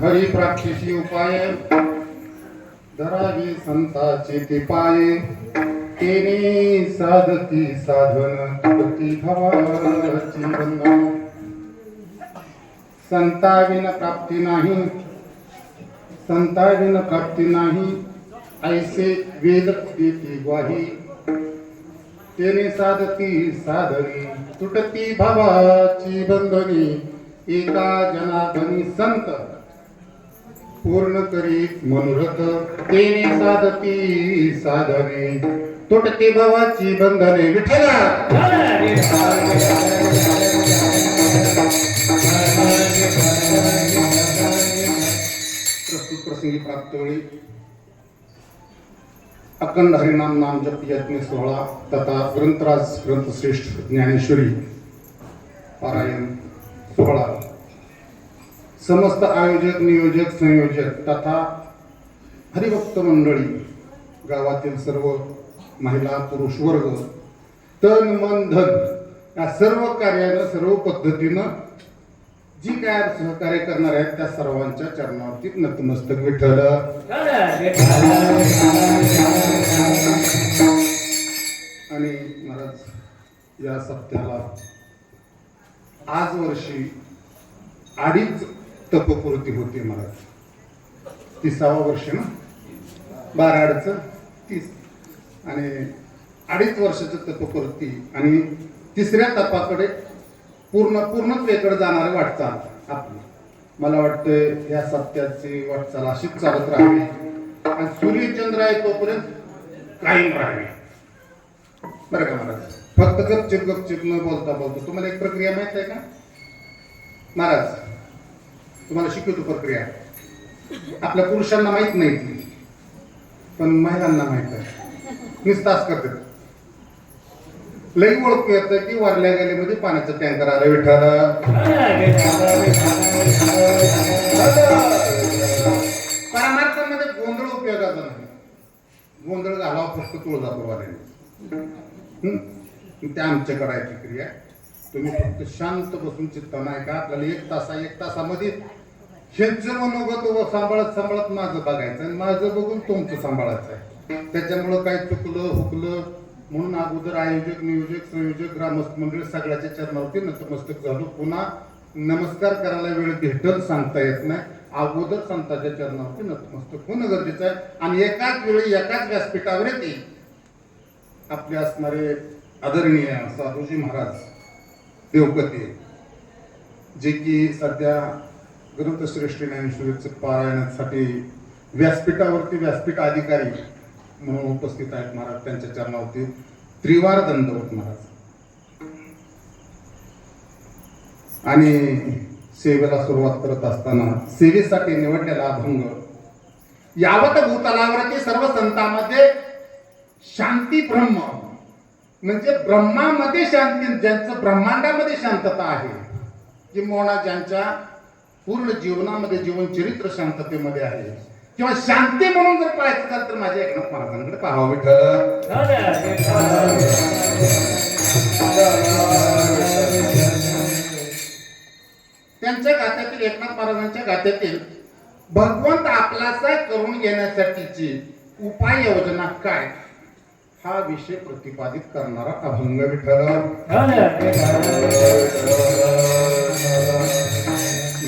हरिप्राप्तीची उपाय धरावी संताचे ते पाये तेने साधती साधन तुटती भवाची बंधन संताविन प्राप्ती नाही संताविन प्राप्ती नाही ऐसे वेद देती ग्वाही तेने साधती साधनी तुटती भवाची बंधनी एका जनार्दनी संत पूर्ण करीत मनोरथ तेने साधती साधने तुटती भवाची बंधने विठ्ठला प्रस्तुत प्रसंगी प्राप्त वेळी अखंड हरिनाम नाम जप यज्ञ सोहळा तथा ग्रंथराज ग्रंथश्रेष्ठ ज्ञानेश्वरी पारायण सोहळा समस्त आयोजक नियोजक संयोजक तथा हरिभक्त मंडळी गावातील सर्व महिला पुरुष वर्ग तन मन धन या सर्व कार्यानं सर्व पद्धतीनं जी काय सहकार्य करणार आहेत त्या सर्वांच्या चरणावरती नतमस्तक विठ्ठल. आणि महाराज या सप्त्याला आज वर्षी 2.5 तपपूर्ती होते महाराज. 30वा वर्ष ना 12 30 आणि 2.5 वर्षाचं तपपूर्ती आणि 3ऱ्या तपाकडे पूर्णत्वेकडे जाणारे वाटचाल आपली. मला वाटतं या सप्त्याची वाटचाल अशीच चालत राहावी आणि सूर्यचंद्र आहे तोपर्यंत कायम राहावी बरं का महाराज. फक्त गपचिप न बोलता तुम्हाला एक प्रक्रिया माहित आहे का महाराज? तुम्हाला शिकवतो प्रक्रिया. आपल्या पुरुषांना माहित नाही ती पण महिलांना माहित आहे. निस्तास करतात लई ओळखू येतं की वारल्या गलीमध्ये पाण्याचं टँकर आलं विठ्ठल. गोंधळ घालावा फक्त तुळजापूरवाल्याने. ते आमच्याकडे आहे ती क्रिया. तुम्ही फक्त शांत बसून चित्तानं ऐका. आपल्याला एक तासामध्ये ह्यांचं मनोगत सांभाळत सांभाळत माझं बघायचं आणि माझं बघून तुमचं सांभाळायचं आहे. त्याच्यामुळं काय चुकलं हुकलं म्हणून अगोदर आयोजक नियोजक संयोजक ग्रामस्थ मंडळ सगळ्याच्या चरणावरती नतमस्तक झालो. पुन्हा नमस्कार करायला वेळ भेटल सांगता येत नाही. अगोदर संतांच्या चरणावरती नतमस्तक होणं गरजेचं आहे. आणि एकाच वेळी एकाच व्यासपीठावर येते आपले असणारे आदरणीय साधूजी महाराज देवकते, जे की सध्या ग्रंथश्रेष्ठी ज्ञानेश्वरीचं पारायणासाठी व्यासपीठावरती व्यासपीठ अधिकारी म्हणून उपस्थित आहेत महाराज. त्यांच्या चरणावरती त्रिवार दंडवत महाराज. आणि सेवेला सुरुवात करत असताना सेवेसाठी निवडलेला अभंग यावत भूतलावरती सर्व संतांमध्ये शांती ब्रह्म म्हणजे ब्रह्मामध्ये शांती, ज्यांचं ब्रह्मांडामध्ये शांतता आहे, किंवा ज्यांच्या पूर्ण जीवनामध्ये जीवनचरित्र शांततेमध्ये आहे, किंवा शांती म्हणून जर पाहायचं असेल तर माझ्या एकनाथ महाराजांकडे पाहावं. विठ्ठल त्यांच्या गाथ्यातील, एकनाथ महाराजांच्या गाथ्यातील भगवंत आपलासा करून घेण्यासाठीची उपाययोजना काय हा विषय प्रतिपादित करणारा अभंग. विठ्ठल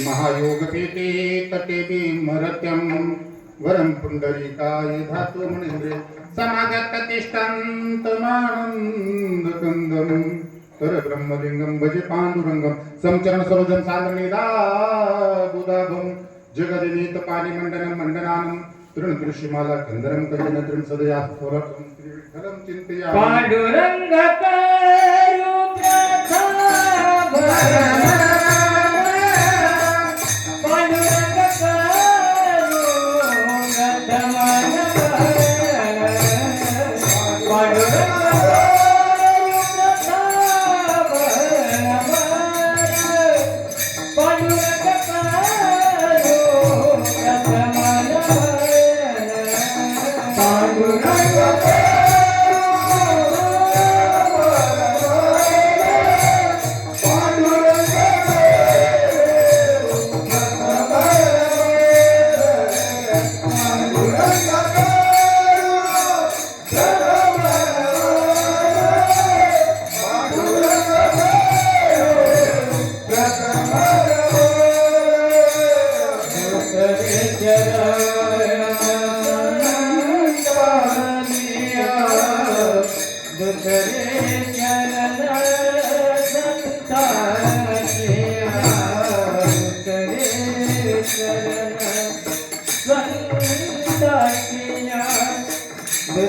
महायोग पेटे तटे मरत्यम वरम पुंडरीकाय धातु मुनिंद्रे समागत तिष्ठन्तमानंद कंदम तर ब्रह्मलिंगम भजे पांडुरंगम समचरण सरोजम साधनेदा बुधाभम जगदिनीत पाणी मंडनम मंडनानम तृण कृषिमाला कंदरम कंदन तृण सदया स्वरकम श्री विठ्ठलम चिंतया पांडुरंग करू प्रथा पांडुरंग करू गतमन पांडुरंग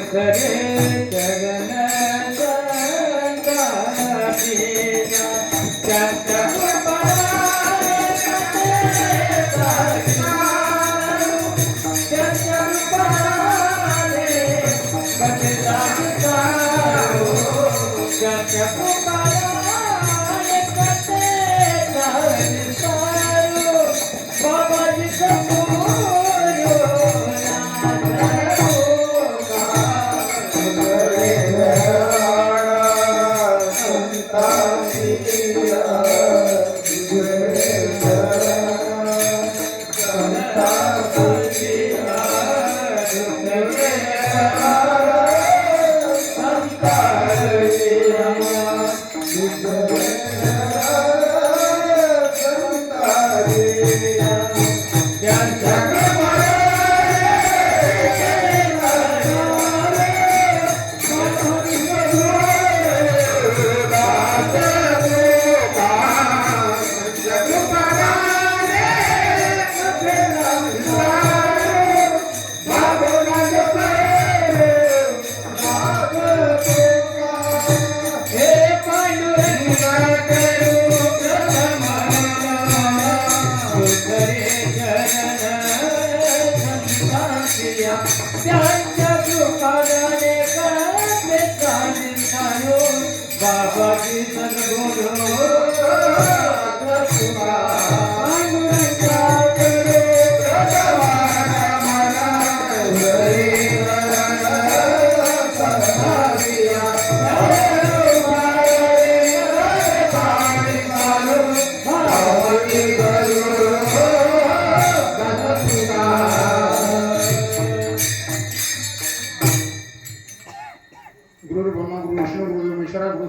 Hare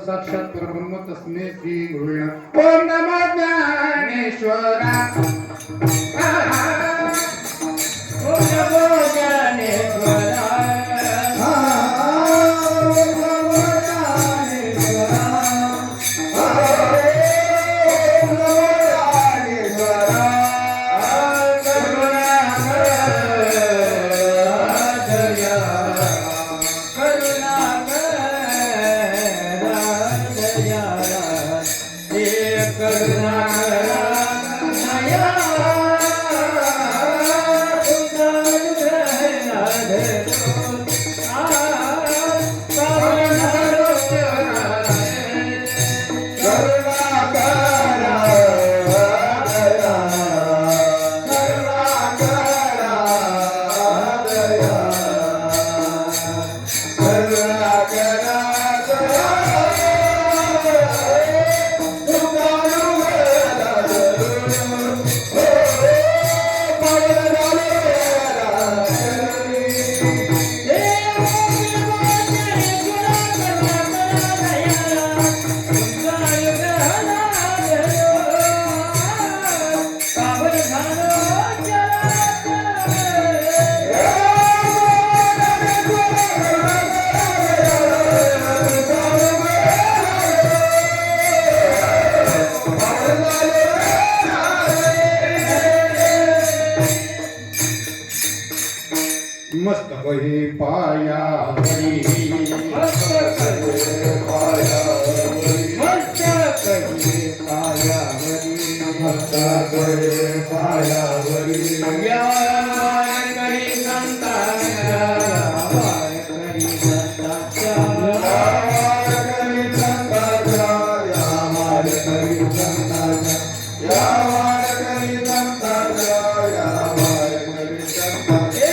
साक्षात परब्रह्म तस्मै श्री गुरुवे नमः. ओम नमो ज्ञानेश्वरा. ओम नमो ज्ञानेश्वरा. मस्त बही पायावरी. मस्त कहे पायावरी. मस्त बही पायावरी. यावार करी संतांच्या. यावार करी संतांच्या. यावार करी संतांच्या. यावार करी संतांच्या. यावार करी संतांच्या. यावार करी संतांच्या.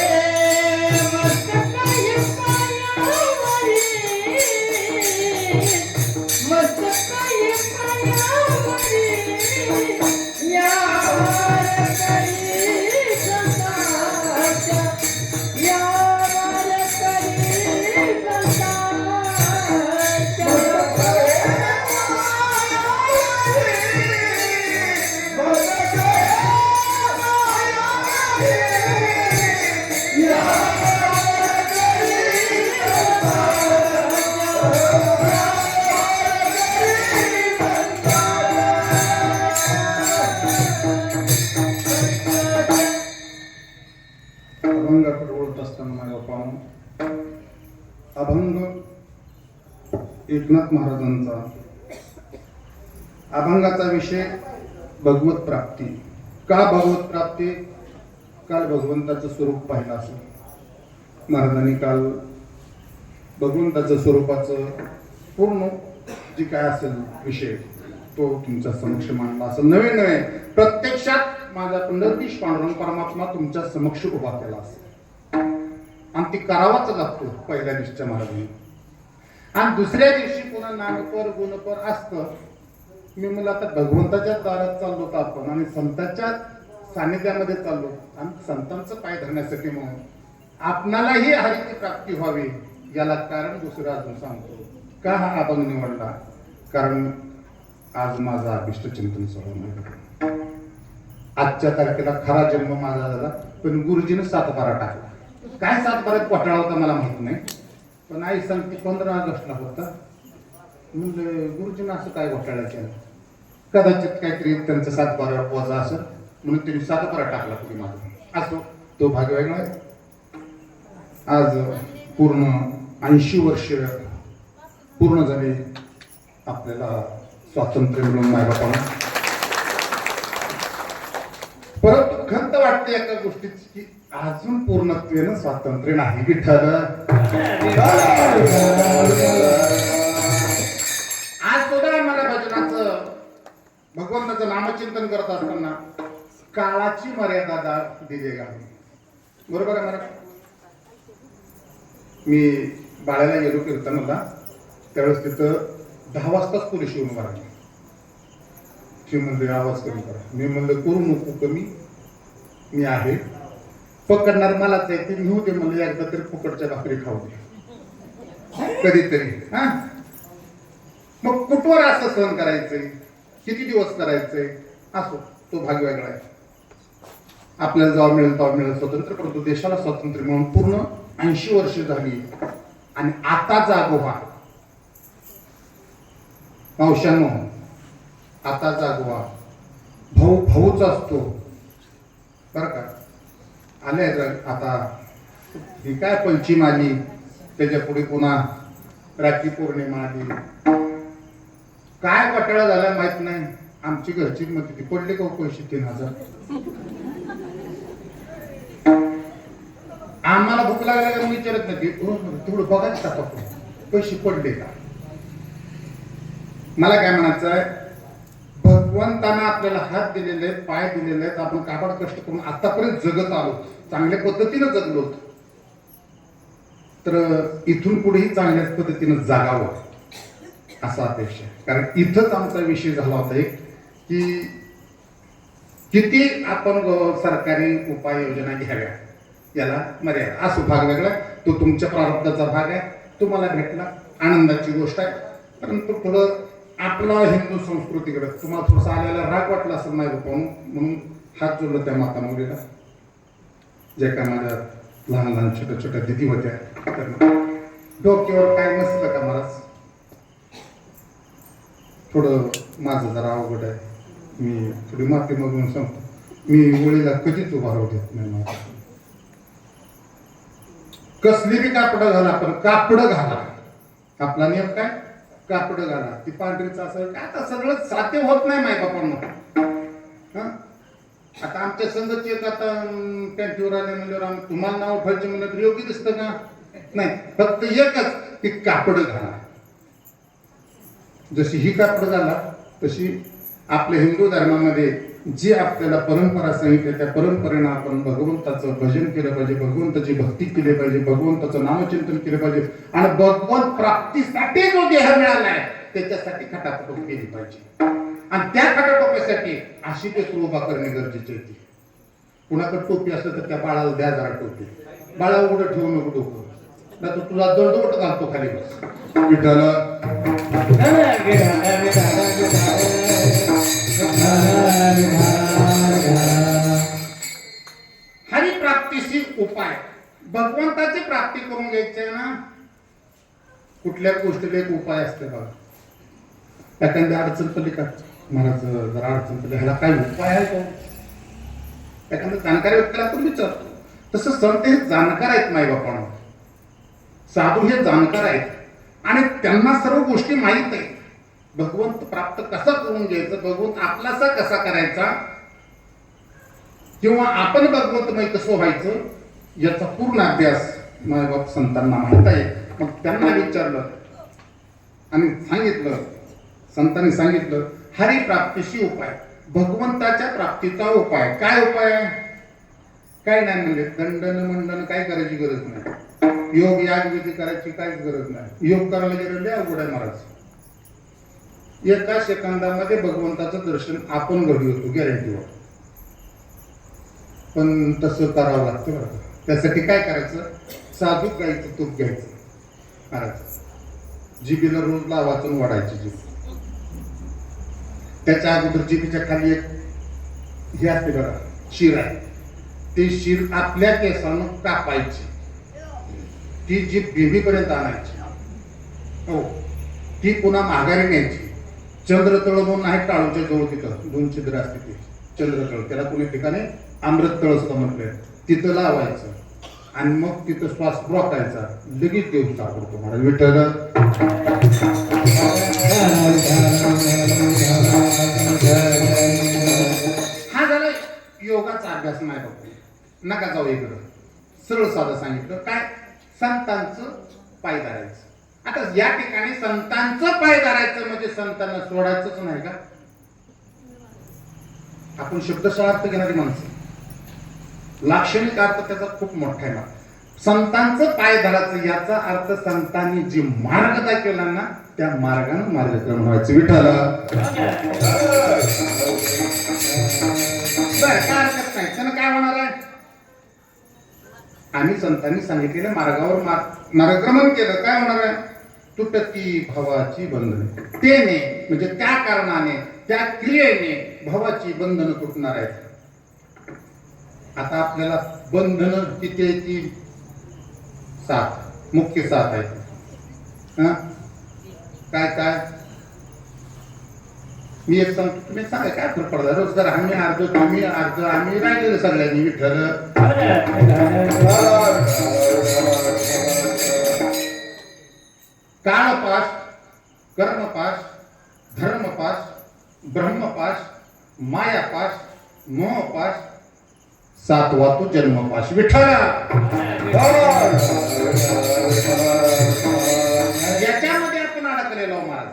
अभंगाकडे ओळख असताना माझा पाहून अभंग एकनाथ महाराजांचा. अभंगाचा विषय भगवत प्राप्ती. का भगवत प्राप्ती? काल भगवंताचं स्वरूप पाहिलं असेल महाराजांनी. काल भगवंताचं स्वरूपाचं पूर्ण जे काय असेल विषय तो तुमच्या समक्ष मांडला असेल. नवे नवे प्रत्यक्षात माझा पंढरतीश पांडुरंग परमात्मा तुमच्या समक्ष उभा केला असेल आणि ती करावाच लागतो पहिल्या दिवशीच्या महाराजांनी. आणि दुसऱ्या दिवशी पुन्हा नामपर गुणपर असतं. मी मला आता भगवंताच्या दारात चाललो तर आपण आणि संतांच्या सानिध्यामध्ये चाललो आणि संतांचं पाय धरण्यासाठी म्हणून आपणालाही हरीची प्राप्ती व्हावी. याला कारण दुसरं अजून सांगतो. का हा अभंग निवडला? कारण आज माझा अभिष्ट चिंतन सोहळा. आजच्या तारखेला खरा जन्म माझा झाला पण गुरुजीने सातबारा टाकला. काय सातबाऱ्यात कोटाळा होता मला माहित नाही. पण आई सांगते 15 ऑगस्टला होता. म्हणजे गुरुजीने असं काय घोटाळा केला? कदाचित काहीतरी त्यांचं सातबाऱ्यावर वजा असेल म्हणून त्यांनी सातबारा टाकला पुढे माझा. असो, तो भाग वेगळा आहे. आज पूर्ण 80 वर्ष पूर्ण झाली आपल्याला स्वातंत्र्य मिळून मायबापाला. परंतु खंत वाटते एका गोष्टीची की अजून पूर्णत्वेनं स्वातंत्र्य नाही. विठ्ठल आज सुद्धा मला भजनाचं भगवंताचं नामचिंतन करत असताना काळाची मर्यादा दिली आहे. बरोबर आहे मला. मी बाळाला गेलो कीर्तनाला त्यावेळेस तिथं 10 वाजताच पोलीस येऊन राहिले. ती म्हणले आवाज कमी करा. मी म्हणलं करू नको कमी, मी आहे. पकडणार मलाच आहे. ते घेऊ दे म्हणलं एकदा तरी फुकटच्या भाकरी खाऊ दे कधीतरी. हा मग कुठवर असं सहन करायचंय, किती दिवस करायचंय, असो तो भाग वेगळा आहे. आपल्याला जेव्हा मिळेल तेव्हा मिळेल स्वतंत्र, परंतु देशाला स्वातंत्र्य मिळून पूर्ण 80 वर्ष झाली आणि आता जागोवा मावशांनो, आता जागोवा. भाऊ भाऊच असतो बरं का. आले आता ही काय पंचमी आली, त्याच्या पुढे पुन्हा राखी पौर्णिमा आली. काय घोटाळा झाला माहित नाही. आमची घरची मध्ये ती पडले का पैसे 3000. आम्हाला भूक लागल्या विचारत नाही तेवढं बघाच का पैसे पडले का. मला काय म्हणायचं आहे, भगवंतानं आपल्याला हात दिलेले आहेत, पाय दिलेले आहेत, आपण काबाड कष्ट करून आतापर्यंत जगत आलो, चांगल्या पद्धतीनं जगलो, तर इथून पुढेही चांगल्याच पद्धतीनं जागावं असा अपेक्षा. कारण इथंच आमचा विषय झाला होता एक, की किती आपण सरकारी उपाययोजना घ्याव्या याला मर्यादा. असो भाग वेगळा, तो तुमच्या प्रारब्धाचा भाग आहे, तुम्हाला भेटला आनंदाची गोष्ट आहे. परंतु थोडं आपला हिंदू संस्कृतीकडे तुम्हाला थोडंसं आलेला राग वाटला असेल नाही बाबा, म्हणून हात जोडलं त्या माता मुलीला, जे काय माझ्या लहान लहान छोट्या छोट्या दिदी होत्या. डोक्यावर काय नसलं का महाराज, थोडं माझं जरा अवघड आहे, मी थोडी माफी मागून सांगतो, मी ओळीला कधीच उभा राहू देत नाही. मला कसली बी कापडं घाला, पण कापडं घाला. आपला नियम काय, कापडं घाला. ती पांढरीच असं काय, आता सगळं साध्य होत नाही माय बापांना. आता आमच्या संघाची एक आता पॅन्टीवर आले म्हणल्यावर तुम्हाला नाव ठेवायचे म्हणलं योग्य दिसतं का नाही. फक्त एकच की कापडं घाला. जशी ही कापडं घाला तशी आपल्या हिंदू धर्मामध्ये जी आपल्याला परंपरा सांगितली त्या परंपरेनं आपण भगवंताचं भजन केलं पाहिजे, भगवंताची भक्ती केली पाहिजे, भगवंताचं नामचिंतन केलं पाहिजे आणि भगवंत प्राप्तीसाठी जो देह मिळालाय त्याच्यासाठी खटापट केली पाहिजे. आणि त्या खटाटोप्यासाठी अशी ते उभा करणे गरजेचे होते. कुणाकडे टोपी असलं तर त्या बाळाला द्या जरा टोपी. बाळा उघडं ठेवू नको डोकं, नाही तर तुला दळदोट घालतो खाली बस. विठ्ठल हरी प्राप्तीशी उपाय, भगवंताची प्राप्ती करून घ्यायची ना. कुठल्या गोष्टीला एक उपाय असते बघा. एखाद्या अडचण पडली का महाराज जरा अडचण पडली, ह्याला काय उपाय आहे का. एखाद्या जाणकार व्यक्तीला आपण विचारतो. तसं संत हे जाणकार आहेत माईबापांना, साधू हे जाणकार आहेत आणि त्यांना सर्व गोष्टी माहीत आहेत. भगवंत प्राप्त कसा करून घ्यायचं, भगवंत आपलासा कसा करायचा, किंवा आपण भगवंतमय कसं व्हायचं याचा पूर्ण अभ्यास मायबाप संतांना माहित आहे. मग त्यांना विचारलं आणि सांगितलं, संतांनी सांगितलं हरी प्राप्तीशी उपाय, भगवंताच्या प्राप्तीचा उपाय. काय उपाय, काय नाही म्हणजे दंडन मंडन काय करायची गरज नाही, योग याग विधी करायची काहीच गरज नाही. योग करायला गेलं लय अवघड आहे महाराज. एका सेकंदामध्ये भगवंताचं दर्शन आपण घडी होतो गॅरंटीवर. पण तसं करावं लागतं बरं. त्यासाठी काय करायचं, साजूक गायचं तूप घ्यायचं महाराज, जिबीला रोज लावाचून वाढायची जीभ. त्याच्या अगोदर जिबीच्या खाली एक हे असते बघा शिर आहे, ती शिर आपल्या केसानं कापायची, ती जीभ बेबीपर्यंत आणायची. हो, ती पुन्हा माघारी न्यायची. चंद्रतळ म्हणून आहे टाळूच्या जवळ, तिथं 2 छिद्र असते ते चंद्रतळ, त्याला कोणी ठिकाणी अमृत तळ सुद्धा म्हटलंय. तिथं लावायचं आणि मग तिथं श्वास रोखायचा, लगेच देव सापडतो महाराज. विठ्ठल हा झाला योगाचा अभ्यास. नाही बघ नका जाऊ इकडं, सरळ साधं सांगितलं काय, संतांचं पाय धरायचं. आता या ठिकाणी संतांचं पाय धरायचं म्हणजे संतांना सोडायचंच नाही का. आपण शब्दशः अर्थ घेणारी माणसं, लाक्षणिक अर्थ त्याचा खूप मोठा आहे. संतांचं पाय धरायचं याचा अर्थ संतांनी जे मार्ग दाखवला ना त्या मार्गाने मार्गक्रमण व्हायचं. विठ्ठल काय हरकत नाही. त्यानं काय होणार आहे, आम्ही संतांनी सांगितलेल्या मार्गावर मार्गक्रमण केलं, काय होणार आहे, तुटती भवाची बंधने. तेने म्हणजे त्या कारणाने, त्या क्रियेने भवाची बंधनं तुटणार आहेत. आता आपल्याला बंधनं किती आहे? ती 7 मुख्य 7 आहेत. काय काय मी एक सांगतो, तुम्ही सांगा काय फरक पडला? रोज जर आम्ही अर्ध तुम्ही अर्ध आम्ही राहिलेलं सगळ्यांनी विठ्ठल. काळपाश, कर्मपाश, धर्मपाश, ब्रह्मपाश, मायापाश, मोहपाश, 7वा तो जन्मपाश. विठ्ठल याच्यामध्ये आपण अडकलेलो महाराज.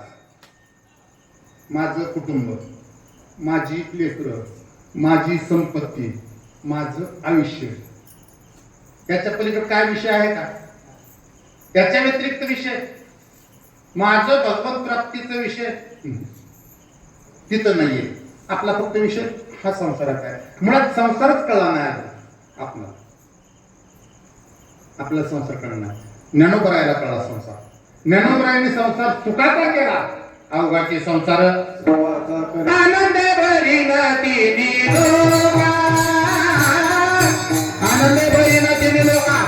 माझं कुटुंब, माझी लेकरं, माझी संपत्ती, माझं आयुष्य, त्याच्या पलीकडे काय विषय आहे का? त्याच्या व्यतिरिक्त विषय माझं भगवत प्राप्तीचा विषय तिथं नाहीये. आपला फक्त विषय हा संसाराचा आहे. मुळात संसारच कळला नाही आपला. आपला संसार कळला नाही. ज्ञानोबरायला कळला संसार. ज्ञानोबरायने संसार सुखाचा केला. अवघाचे संसार आनंद भरीन तिन्ही लोका, आनंद भरीन तिन्ही लोका,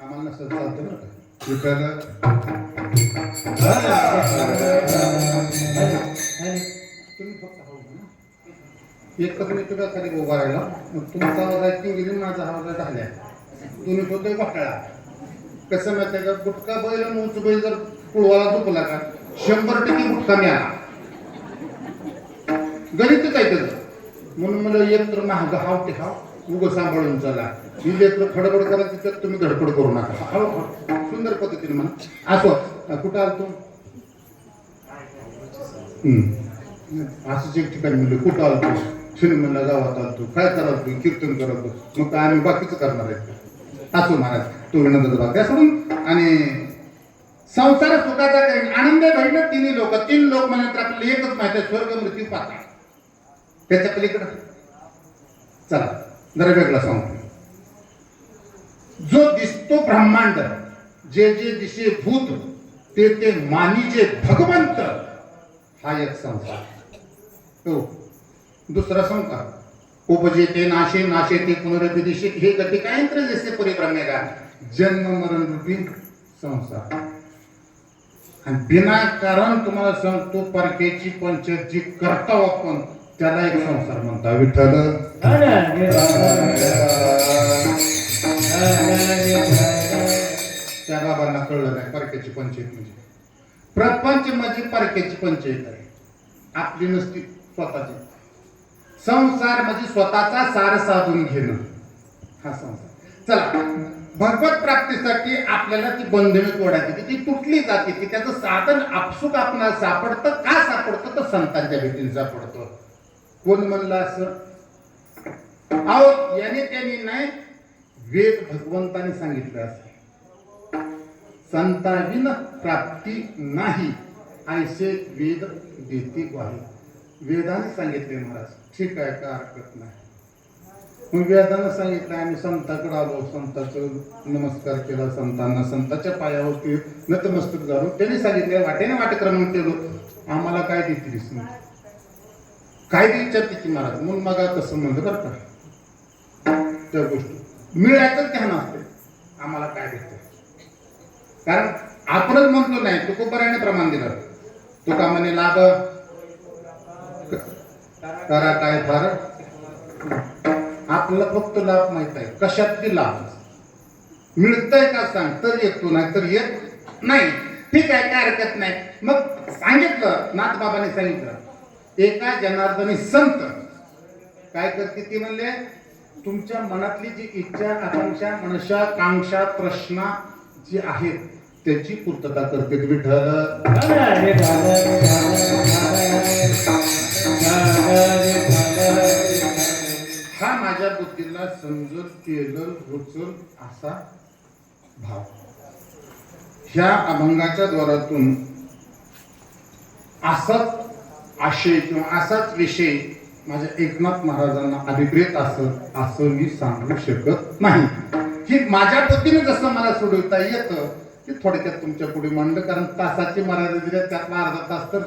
आम्हाला नसतं चालतं बरं का. तुम्ही फक्त हवं ना एक तर तुम्ही तुझ्या खाली उभा राहिला, मग तुमचा आवाज ऐकून गेली, माझा आवाज ढाल्या. तुम्ही होते वाकळा. कसं माहिती आहे का? गुटखा बैल आणि उंच बैल जर कुळवाला झोपला का 100% गुटखा मिळाला. गणितच आहे त्याचं. म्हणून मला एक तर महाग हाव ते हाव उगं सांभाळून चला. ही लेकर खडबड करायची तर तुम्ही धडपड करू नका. हळू सुंदर पद्धतीने म्हणा. असो कुठं आलतो असंच एक ठिकाणी म्हणलं कुठं आलतो सिनेमाला गावात आलतो. काय कराल कीर्तन करतो. मग काय आम्ही बाकीचं करणार आहे. असो महाराज तो विनंदाचा भाग त्या सोडून. आणि संसार सुखाचा काही आनंद भरीन तिन्ही लोक. 3 लोक म्हणल्यानंतर आपल्याला एकच माहिती आहे, स्वर्ग मृत्यू पाताळ. त्याच्या पलीकडं चला जरा वेगळा सांगतो. जो दिसतो ब्रह्मांड, जे जे दिसे भूत, ते ते मानिजे भगवंत, हा एक संसार. हो दुसरा संसार उपजे ते नाशे, नाशे ते पुनरभिदिशे, हे गती काय यंत्र जसे परिभ्रमेगा. जन्म मरण रूपी संसार. आणि बिनाकारण तुम्हाला सांगतो परकेची पंचायत जी करता आपण त्याला एक संसार म्हणता. विठ्ठल त्या बाबांना कळलं नाही परकेची पंचायत म्हणजे. प्रपंच म्हणजे परकेची पंचायत आहे, आपली नसती स्वतःची. संसार म्हणजे स्वतःचा सार साधून घेणं, हा संसार. चला भगवत प्राप्तीसाठी आपल्याला ती बंधने तोडायची, ती तुटली जाते की त्याचं साधन आपसुक आपणाला सापडतं. का सापडतं? तर संतांच्या भेटीने सापडतं. कोण म्हणलं असं? अहो याने त्यांनी नाही, वेद भगवंताने सांगितलं असं, संताविन प्राप्ती नाही ऐसे वेद देते ग्वाही. वेदाने सांगितले महाराज. ठीक आहे, का हरकत नाही. मग वेदानं सांगितलं, आम्ही संताकडे आलो, संताचं नमस्कार केला, संतांना संताच्या पायावरती नतमस्तक झालो. त्यांनी सांगितले वाटेने वाटक्रमण केलं. आम्हाला काय देतील, काय विचार तिची महाराज. म्हणून मग कसं म्हणलं बरं का, त्या गोष्टी मिळायचं ध्यान असते. आम्हाला काय देतं, कारण आपणच म्हणतो नाही. तुकोबराने प्रमाण दिलं. तुका म्हणे लाभ करा काय फार आपल्याला फक्त लाभ माहित आहे, कशातली लाभ मिळतंय का सांग, तर येतो नाही तर येत नाही. ठीक आहे, काय हरकत नाही. मग सांगितलं, नाथबाबांनी सांगितलं, एका जनार्दनी संत काय करते ती म्हणले, तुमच्या मनातली जी इच्छा, आकांक्षा, मनशा, कांक्षा, प्रश्न जी आहेत त्याची पूर्तता करते विठ्ठल. हा माझ्या बुद्धीला समजून केलं रुचल असा भाव ह्या अभंगाच्या द्वारातून असाच आशय किंवा असाच विषय माझ्या एकनाथ महाराजांना अभिप्रेत असं मी सांगू शकत नाही. की माझ्या बुद्धीने जसं मला सोडवता येतं ते थोडक्यात तुमच्या पुढे मांडलं, कारण तासाची मर्यादा दिल्या, त्यातला अर्धा तास तर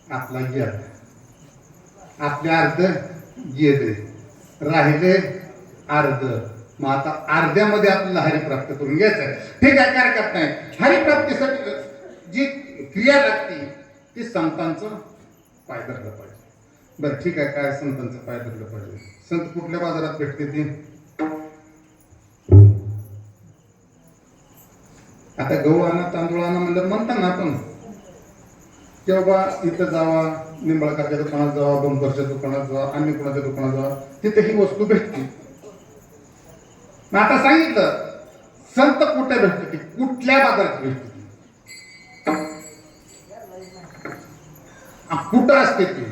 आपला गेला, आपले अर्ध गेले, राहिले अर्ध. मग आता अर्ध्यामध्ये आपल्याला हरिप्राप्त करून घ्यायचंय. ठीक आहे, काय हरकत नाही. हरिप्राप्तीसाठी जी क्रिया लागते ती संतांचं पाय धरलं पाहिजे. बरं ठीक आहे, काय संतांचं पाय धरलं पाहिजे? संत कुठल्या बाजारात भेटते ती? आता गहू आणा, तांदूळ आणा म्हणलं म्हणता ना आपण, की बाबा इथं जावा, निंबाळकरच्या दुकानात जावा, बंपरच्या दुकानात जावा, अन्य कोणाच्या दुकानात जावा, तिथे ही वस्तू भेटते. मग आता सांगितलं संत कुठे भेटते, कुठल्या बाजारात भेटते, कुठं असते ती?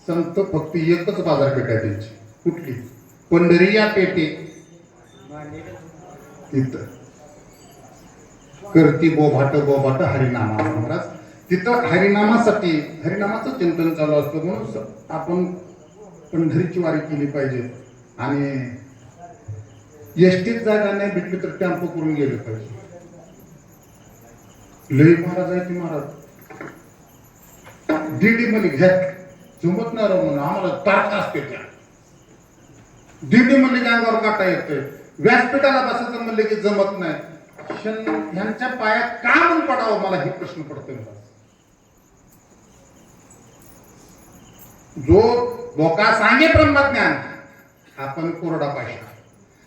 संत फक्त एकच बाजार पेठ त्यांची. कुठली? पंढरिया पेठे. तिथं करती बोभाट बोभाट हरिनामा महाराज. तिथं हरिनामासाठी, हरिनामाचं चिंतन चालू असतं, म्हणून आपण पंढरीची वारी केली पाहिजे. आणि एसटीत जागा नाही भेटली तर टेम्पो करून गेले पाहिजे. लई महाराज आहे ती महाराज, डीडी मध्ये घ्या जमत नाही राहू म्हणून आम्हाला ताकद असते. त्या डीडी मध्ये अंगावर काटा येतोय, व्यासपीठाला बसायचं म्हणलं की जमत नाही. ह्यांच्या पायात का म्हणून पडावं, मला हे प्रश्न पडतोय. जो बोका सांगे ब्रह्मज्ञान, आपण कोरडा पाहिजे.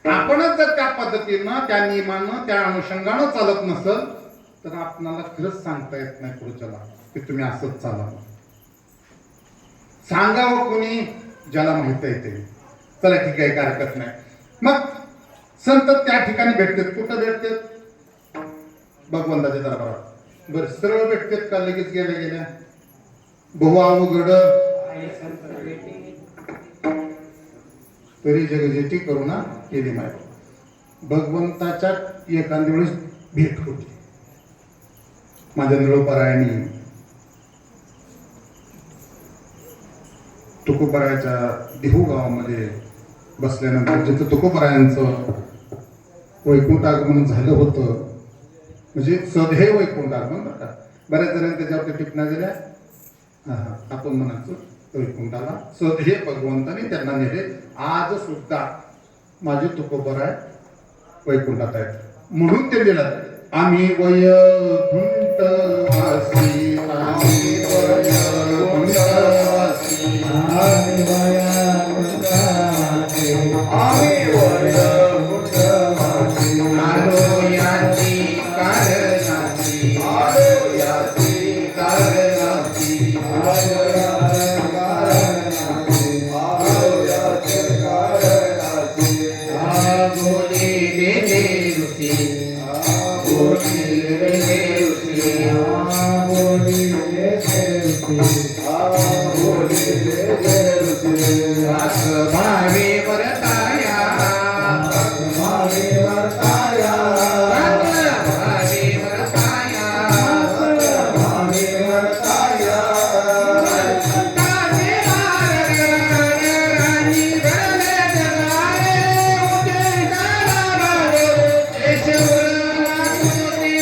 आपणच जर त्या पद्धतीनं, त्या नियमानं, त्या अनुषंगानं चालत नसल तर आपणाला खरंच सांगता येत नाही पुढच्याला की तुम्ही असंच चाला. सांगावं कोणी, ज्याला माहित आहे ते. चला ठीक आहे, काय हरकत नाही. मग संत त्या ठिकाणी भेटतात. कुठं भेटतात? भगवंताच्या दरबारात. बरं, सरळ भेटतात का लगेच गेल्या गेल्या? बहु अवघड तरी जगजेटी करुणा केली माहिती. भगवंताच्या एखाद्या वेळेस भेट होती. माझ्या निळोपरायणी तुकोबरायाच्या देहू गावामध्ये बसल्यानंतर जिथं तुकोबरायांचं वैकुंठ आगमन झालं होतं, म्हणजे सधे वैकुंठ आगमन बरं का. बऱ्याच जणांनी त्याच्यावरती टिपण्या दिल्या. आपण म्हणायचं वैकुंठाला सधे भगवंताने त्यांना नेले. आज सुद्धा माझे तुकोबराय वैकुंठात आहेत म्हणून ते लिहिलं, आम्ही वैकुंठ वासी, आम्ही वैकुंठ वासी, आम्ही वैकुंठ वासी, आम्ही वैकुंठ वासी, आलो याची कारणाची, आलो याची कारणाची, आलो याची कारणाची, आलो याची कारणाची, बोली देते ऋषी, बोली देते ऋषी, बोली देते ऋषी, बोली देते ऋषी, रास भावे वरताया, रास भावे वरताया, रास भावे वरताया, रास भावे वरताया, संताने राणी भरले जगारे, उदे नारायण केशवराला मोती,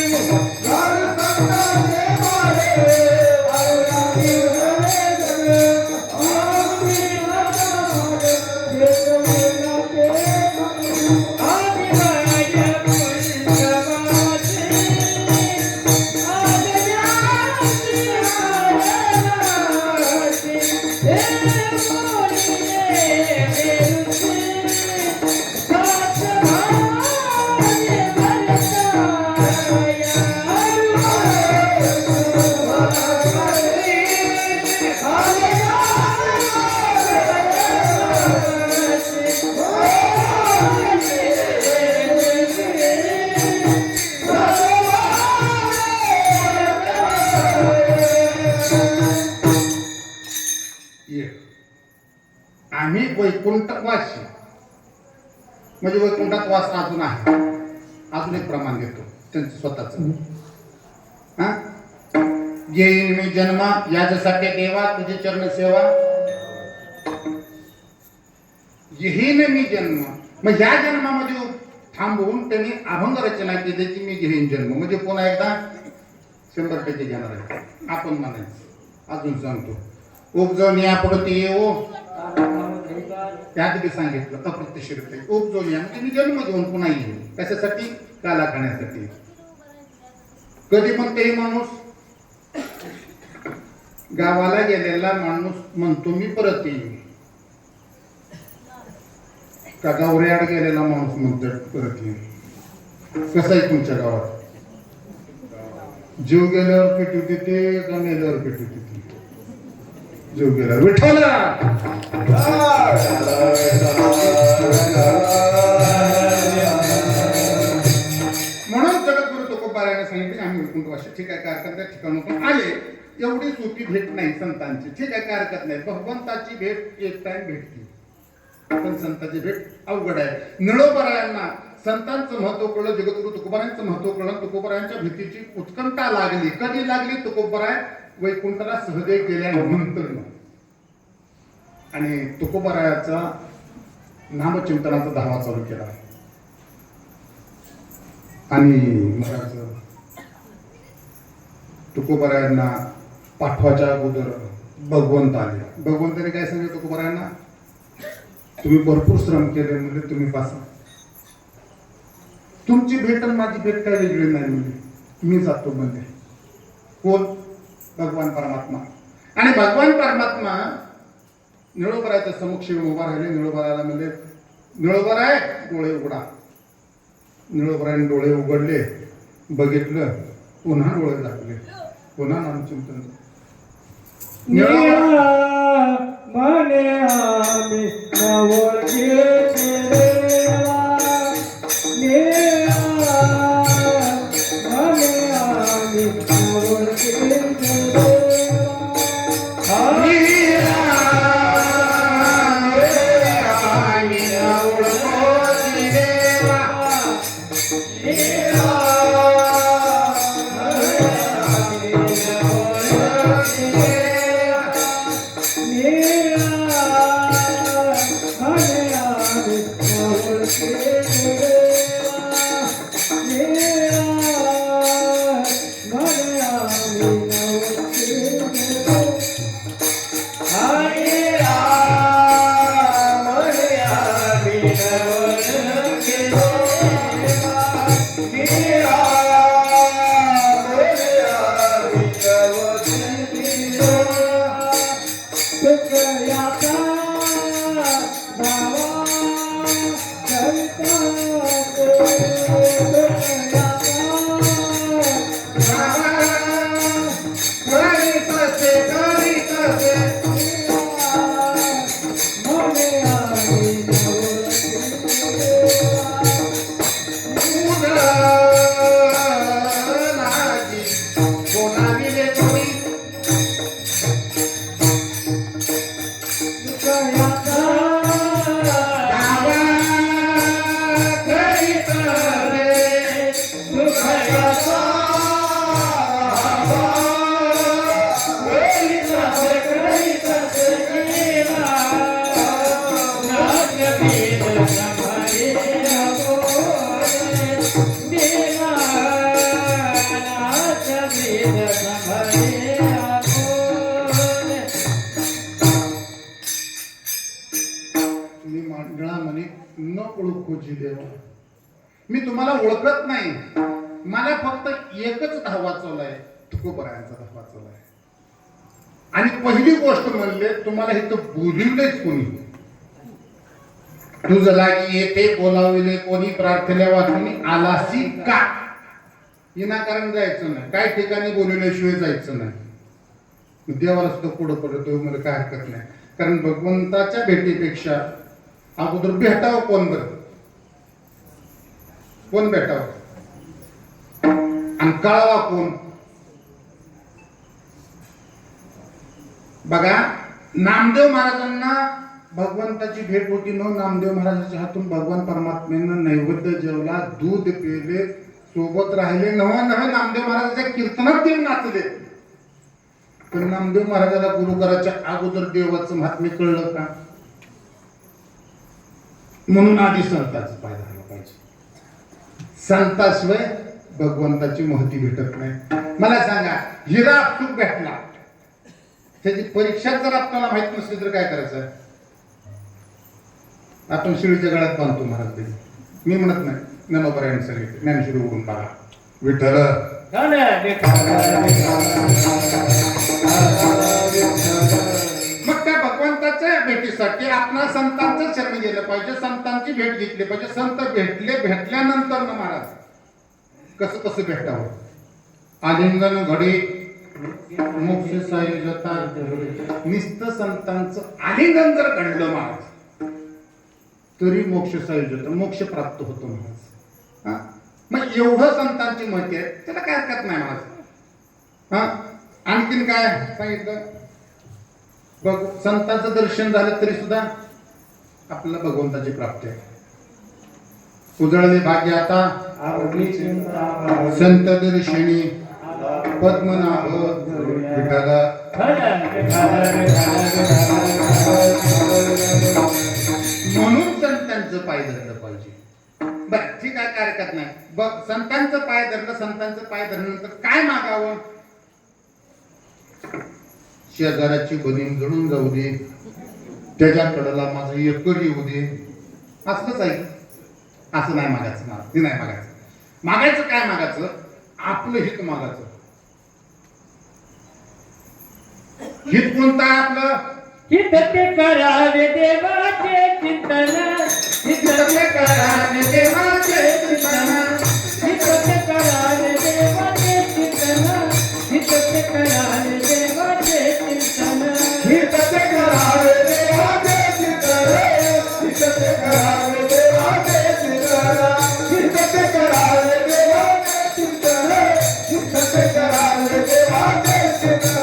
घर संताने मारे, राणी भरले जगारे, आम्ही नारायण आम्ही वैकुंठवासी, म्हणजे वैकुंठात वास अजून आहे, अजून एक प्रमाण देतो त्यांचं स्वतःच. हा, येईन मी जन्म याच्यासाठी देवा तुझी चरण सेवा, येईन मी जन्म. मग ह्या जन्मामध्ये थांबवून त्यांनी अभंग रचना केली की मी घेईन जन्म, म्हणजे पुन्हा एकदा 100% घेणार आहे आपण म्हणायचं. अजून सांगतो, उपजवून या पडती येऊ, त्यात बी सांगितलं अप्रत्यक्षरित्या उपजवून या म्हणजे मी जन्म घेऊन पुन्हा येईल. कशासाठी? काला खाण्यासाठी. कधी म्हणते माणूस, गावाला गेलेला माणूस म्हणतो मी परत येईन, का गावऱ्याड गेलेला माणूस म्हणतो परत येईन? कसं आहे तुमच्या गावात? जीव गेल्यावर पेट होती ते, का मेल्यावर पेट होती ती? जीव गेल्यावर विठ्ठला. म्हणून जगद्गुरु तुकोबारायाने सांगितले आम्ही वैकुंठवासी. ठीक आहे, काय हरकत नाही, ठिकाणून आले. एवढी सोपी भेट नाही संतांची. ठीक आहे, काय हरकत नाही. भगवंताची भेट एक टाइम भेटते, पण संतांची भेट अवघड आहे. निळोबारायांना संतांचं महत्व कळलं, जगद्गुरु तुकोबारायांचं महत्व कळलं. तुकोबारायांच्या भीतीची उत्कंठा लागली. कधी लागली? तुकोबाराय वैकुंठाला सहदेव गेल्यानंतर. आणि तुकोबारायाचा नामचिंतनाचा धावा चालू केला. आणि महाराज तुकोबारायांना पाठवाच्या अगोदर भगवंत आले. भगवंताने काय सांगितलं तुकोबारायांना? तुम्ही भरपूर श्रम केले, म्हणजे तुम्ही पासा, तुमची भेट आणि माझी भेट काय वेगळी नाही, म्हणजे मी जातो म्हणजे. कोण? भगवान परमात्मा. आणि भगवान परमात्मा निळोबराच्या समक्ष उभा राहिले. निळोबराला म्हणजे निळोबराय डोळे उघडा. निळोबराने डोळे उघडले, बघितलं, पुन्हा डोळे झाकले, पुन्हा नामचिंतन. मने आम्ही नवळखे देवा, मने आम्ही नवळखे देवा. मी तुम्हाला ओळखत नाही, मला फक्त एकच धावा चाललाय, तुकोबारायांचा धावा चाललाय. आणि पहिली गोष्ट म्हणले, तुम्हाला इथं बोलिवलेच कोणी? तुझं लागी येथे बोलाविले कोणी, प्रार्थना वाचून आलासी का? विनाकारण जायचं नाही, काही ठिकाणी बोलवल्याशिवाय जायचं नाही. देवाला सुद्धा पुढं पडतो, मला काय हरकत नाही. कारण भगवंताच्या भेटीपेक्षा अगोदर भेटावं कोण? बरं, कोण भेटावं आणि कळावा कोण? बघा, नामदेव महाराजांना भगवंताची भेट होती न नामदेव महाराजाच्या हातून भगवान परमात्म्यानं नैवेद्य जेवला, दूध पिले, सोबत राहिले, नवा नामदेव महाराजाच्या कीर्तनात ते नाचले. पण नामदेव महाराजाला गुरु करायच्या अगोदर देवाचं महात्म्य कळलं का? म्हणून आधी संतांचं पाय धरला पाहिजे. संताशिवाय भगवंताची महती भेटत नाही. मला सांगा, हिरा आपसूक भेटला, त्याची परीक्षा जर आपल्याला माहित नसली तर काय करायचं? आपण शिळीच्या गळ्यात बांधतो महाराज. मी म्हणत नाही, ज्ञानोबरायांनी सांगितलं, ज्ञानेश्वरी उघडून बघा, विठ्ठल. मग त्या भगवंताच्या भेटीसाठी आपण संतांचं शरण गेलं पाहिजे, संतांची भेट घेतली पाहिजे. संत भेटल्यानंतर ना महाराज कसं कसं भेटावं? आलिंगन घडी मोक्ष सायुजता. निस्त संतांचं आलिंगन जर घडलं महाराज तरी मोक्ष सायुजता, मोक्ष प्राप्त होतो महाराज. हा, मग एवढं संतांची महती आहे, त्याला काय हरकत नाही महाराज. हा, आणखीन काय सांगितलं? बघ, संतांचं दर्शन झालं तरी सुद्धा आपल्याला भगवंताची प्राप्ती आहे. उजळले भाग्य आता संत दर्शनी पद्मनाभ विठ्ठल. म्हणून संतांचं पाय धरलं पाहिजे. बर, ठीक आहे, काय हरकत नाही. बघ, संतांचं पाय धरलं, संतांचं पाय धरल्यानंतर काय मागावं? शेजाराची बनीम जळून जाऊ दे, त्याच्या कडेला माझं एकर येऊ दे, असलंच आहे. असं नाही मागायचं मला, ते नाही मागायचं. मागायचं काय? मागायचं आपलं हित मागायचं. हित कोणतं आहे आपलं? हित ते करावे देवाचे चिंतन, हित ते करावे देवाचे चिंतन, हित ते करावे देवाचे चिंतन, हित ते करावे देवाचे चिंतन, हित ते करावे देवाचे चिंतन, हित ते करावे देवाचे चिंतन, हित ते करावे देवाचे चिंतन, हित ते करावे देवाचे चिंतन.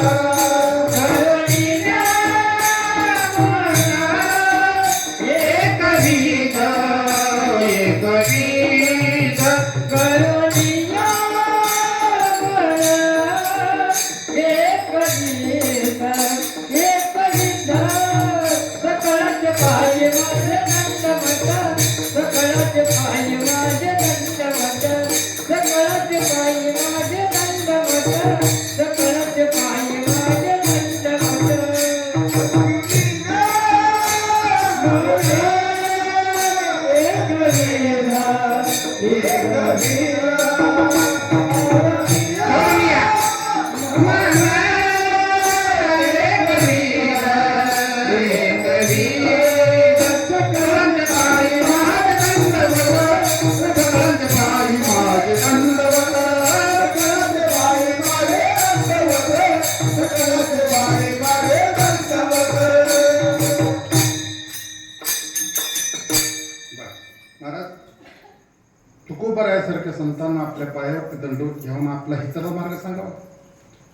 तुकोबरायासारख्या संतांना आपल्या पायावर दंडवत घेऊन आपला हिताचा मार्ग सांगावा.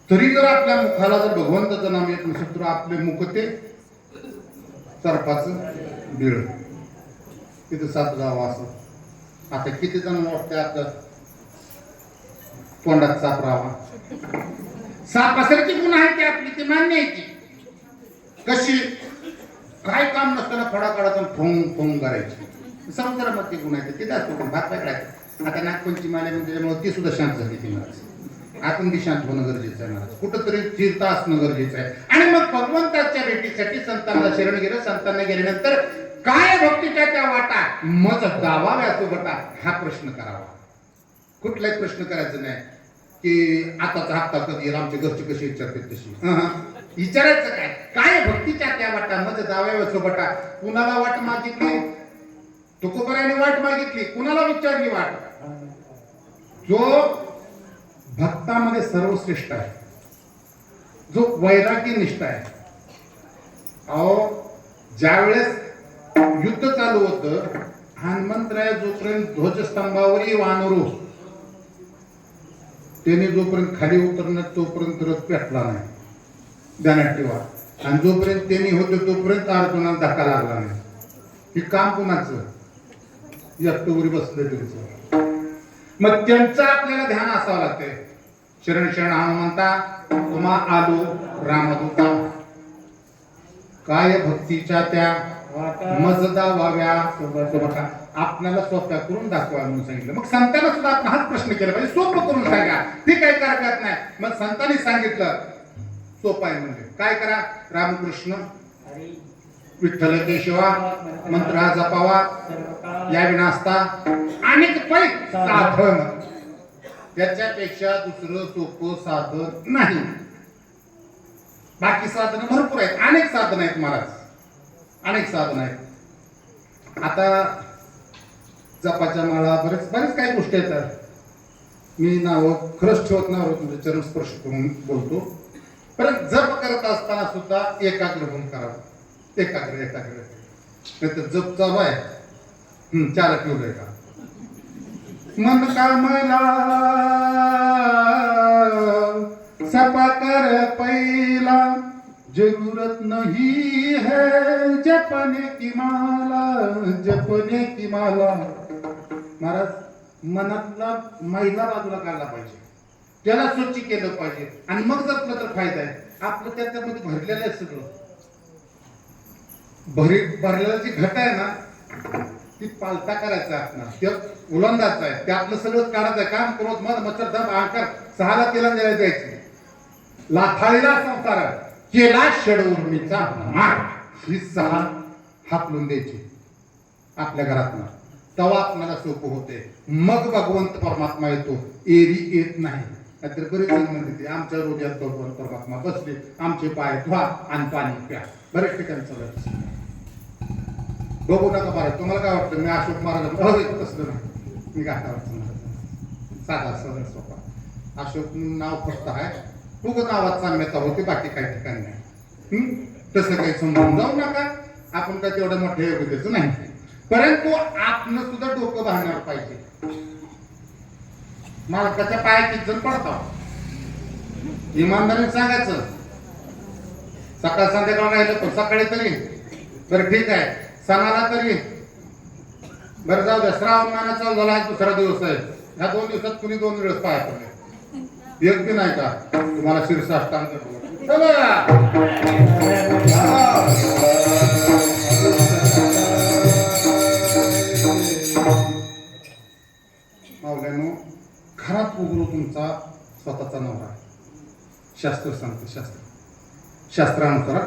तरी जर आपल्या मुखाला जर भगवंताचं नाम येत नसेल तर आपले मुख ते सर्पाचं बिळ, तिथे साप जावा असं. आता किती जण वाटतंय आपलं तोंडात साप राहावा. सापासारखी गुण आहे ती आपली, ती मान्य आहे. ती कशी? काय काम नसताना फडा काढायचा फोंग फोंग करायची. समुद्रामध्ये गुण आहे ते जास्त पण भात पकडायचं. आता नागपंचमी आल्यामुळे त्याच्यामुळे ती सुद्धा शांत झाली. ती महाराज आपण बी शांत होणं गरजेचं आहे महाराज. कुठंतरी चिरता असणं गरजेचं आहे. आणि मग भगवंताच्या भेटीसाठी संतांना शरण गेलं. संतांना गेल्यानंतर काय भक्तीच्या त्या वाटा मज दावाव्याचं बटा हा प्रश्न करावा. कुठलाही प्रश्न करायचं नाही की आताचा हप्ता कधी येईल, आमच्या घरचे कशी विचारतात तशी. विचारायचं काय? काय भक्तीच्या त्या वाटा मज दावाव्याचं बटा. कुणाला वाट मागितली? तुकोबरायाने वाट मागितली. कुणाला विचारली वाट? जो भक्तामध्ये सर्वश्रेष्ठ आहे, जो वैरागी निष्ठ आहे. अहो, ज्या वेळेस युद्ध चालू होतं, हनुमंतराय जोपर्यंत ध्वजस्तंभावरही वानरू त्याने जोपर्यंत खाली उतरणार तोपर्यंत रथ पेटला नाही. ध्यानात ठेवा. आणि जोपर्यंत त्यांनी होते तोपर्यंत अर्जुनाला धक्का लागला नाही. हे काम कोणाचं? एकटोवरी बसलं त्यांचं. मग त्यांचं आपल्याला ध्यान असावं लागतंय. शरण शरण हनुमंता तुम्हा आलो रामदूता, काय भक्तीच्या त्या मजदा व्हाव्या सोबत आपल्याला सोप्या करून दाखवा म्हणून सांगितलं. मग संतांना सुद्धा आपण हाच प्रश्न केला पाहिजे, सोपं करून सांगा. ते काही करत नाही. मग संतांनी सांगितलं सोपं आहे म्हणजे काय करा, रामकृष्ण विठ्ठल केशवा मंत्र हा जपावा, या विनास्ता अनेक पै साधन, त्याच्यापेक्षा दुसरं सोपं साधन नाही. बाकी साधन भरपूर आहेत, अनेक साधन आहेत महाराज, अनेक साधन आहेत. आता जपाच्या माळा बरेच काही गोष्टी आहेत. मी नाव खरंच ठेवत नाही, तुमचे चरण स्पर्श करून बोलतो. परंतु जप करत असताना सुद्धा एकाग्र होऊन करावं. एकाग्र नाही तर जप चालू आहे, चालक ठेवलंय का मन कामला सपा कर पहिला, जरूरत नहीं है जपने की माला, जपने की माला. महाराज मनातला मैला बाजूला काढला पाहिजे, त्याला स्वच्छ केलं पाहिजे आणि मग जपलं तर फायदा आहे. आपलं त्याच्यामध्ये भरलेलं आहे सगळं, भरलेलं जे घट आहे ना ती पालता करायचा आपला, ते ओलांदाचं आहे, ते आपलं सगळं काढायचं आहे. काम क्रोध मद मच्छर धम अहंकार सहाला तिला द्यायचे. लाथाळीला संसार केला षडउर्मीचा मार, ही सहा हाकलून द्यायची आपल्या घरातनं. तेव्हा आपल्याला सोपं होते. मग भगवंत परमात्मा येतो, एरी येत नाही. नाहीतर बरेच जण म्हणते आमच्या हृदयात भगवंत परमात्मा बसले, आमचे पाय धुवा आणि पाणी प्या. बरेच ठिकाणी चालत बघू नका महाराज. तुम्हाला काय वाटतं मी अशोक महाराज तसलं नाही, मी घाटावरचं महाराज, साधा सरळ सोपा. अशोक नाव फक्त आहे, उगं नावात साम्यता होते, बाकी काही ठिकाणी नाही. तसं काही समजून जाऊ नका. आपण काय तेवढं मोठं योग्यतेचं नाही, परंतु आपण सुद्धा डोकं बांधणार पाहिजे. मालकाच्या पाया किती जण पडतात, इमानदारीने सांगायचं. सकाळ संध्याकाळ राहिलं पण सकाळी तरी बरं ठीक आहे, सणाला तरी बरं जाऊ द्या. श्रावण महिना चालू झाला, दुसरा दिवस आहे. ह्या 2 दिवसात कुणी 2 वेळेस पाया पडले, एक बी नाही का तुम्हाला शीर्षाष्टांग मावल्यानो. घरात उघडू तुमचा स्वतःचा नवरा, शास्त्र सांगते, शास्त्रानुसार.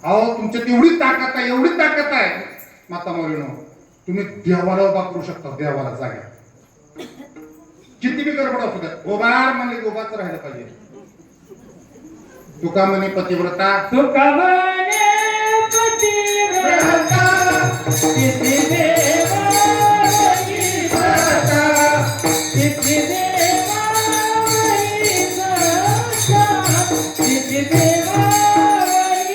अहो तुमच्यात एवढी ताकद आहे, एवढी ताकद आहे माता मावलीनो, तुम्ही देवाला उभा करू शकता. देवाला जाग्या किती बी गडबड असू द्या, उभार म्हणजे उभाच राहिलं पाहिजे. तुका म्हणे पतिव्रता, तुका म्हणे पतिव्रता, किती देवाई व्रता, किती देवाई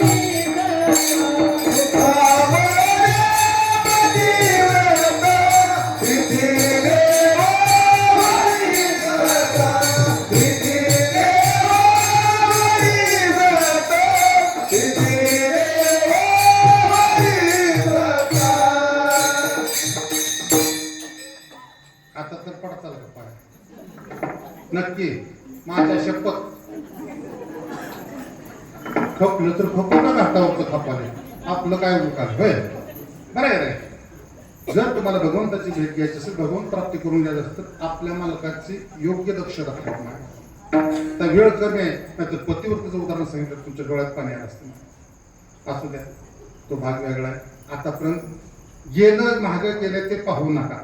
व्रता, किती देवाई व्रता. आता तर पडताल का पाय नक्की, माझ्या शपथ. खपलं तर खपलं ना, घाटावरचं खपाले आपलं काय उकार होय. बरोबर आहे. जर तुम्हाला भगवंताची भेट घ्यायची असेल, भगवंत प्राप्ती करून घ्यायचं असेल तर आपल्या मालकाची योग्य दक्षता ठेवणं. तर वेळ कमी आहे, नाहीतर पतिव्रतेचं उदाहरण सांगितलं तुमच्या डोळ्यात पाणी आलं असतं. असू द्या, तो भाग वेगळा आहे. आतापर्यंत गेलं महाग केलं ते पाहू नका.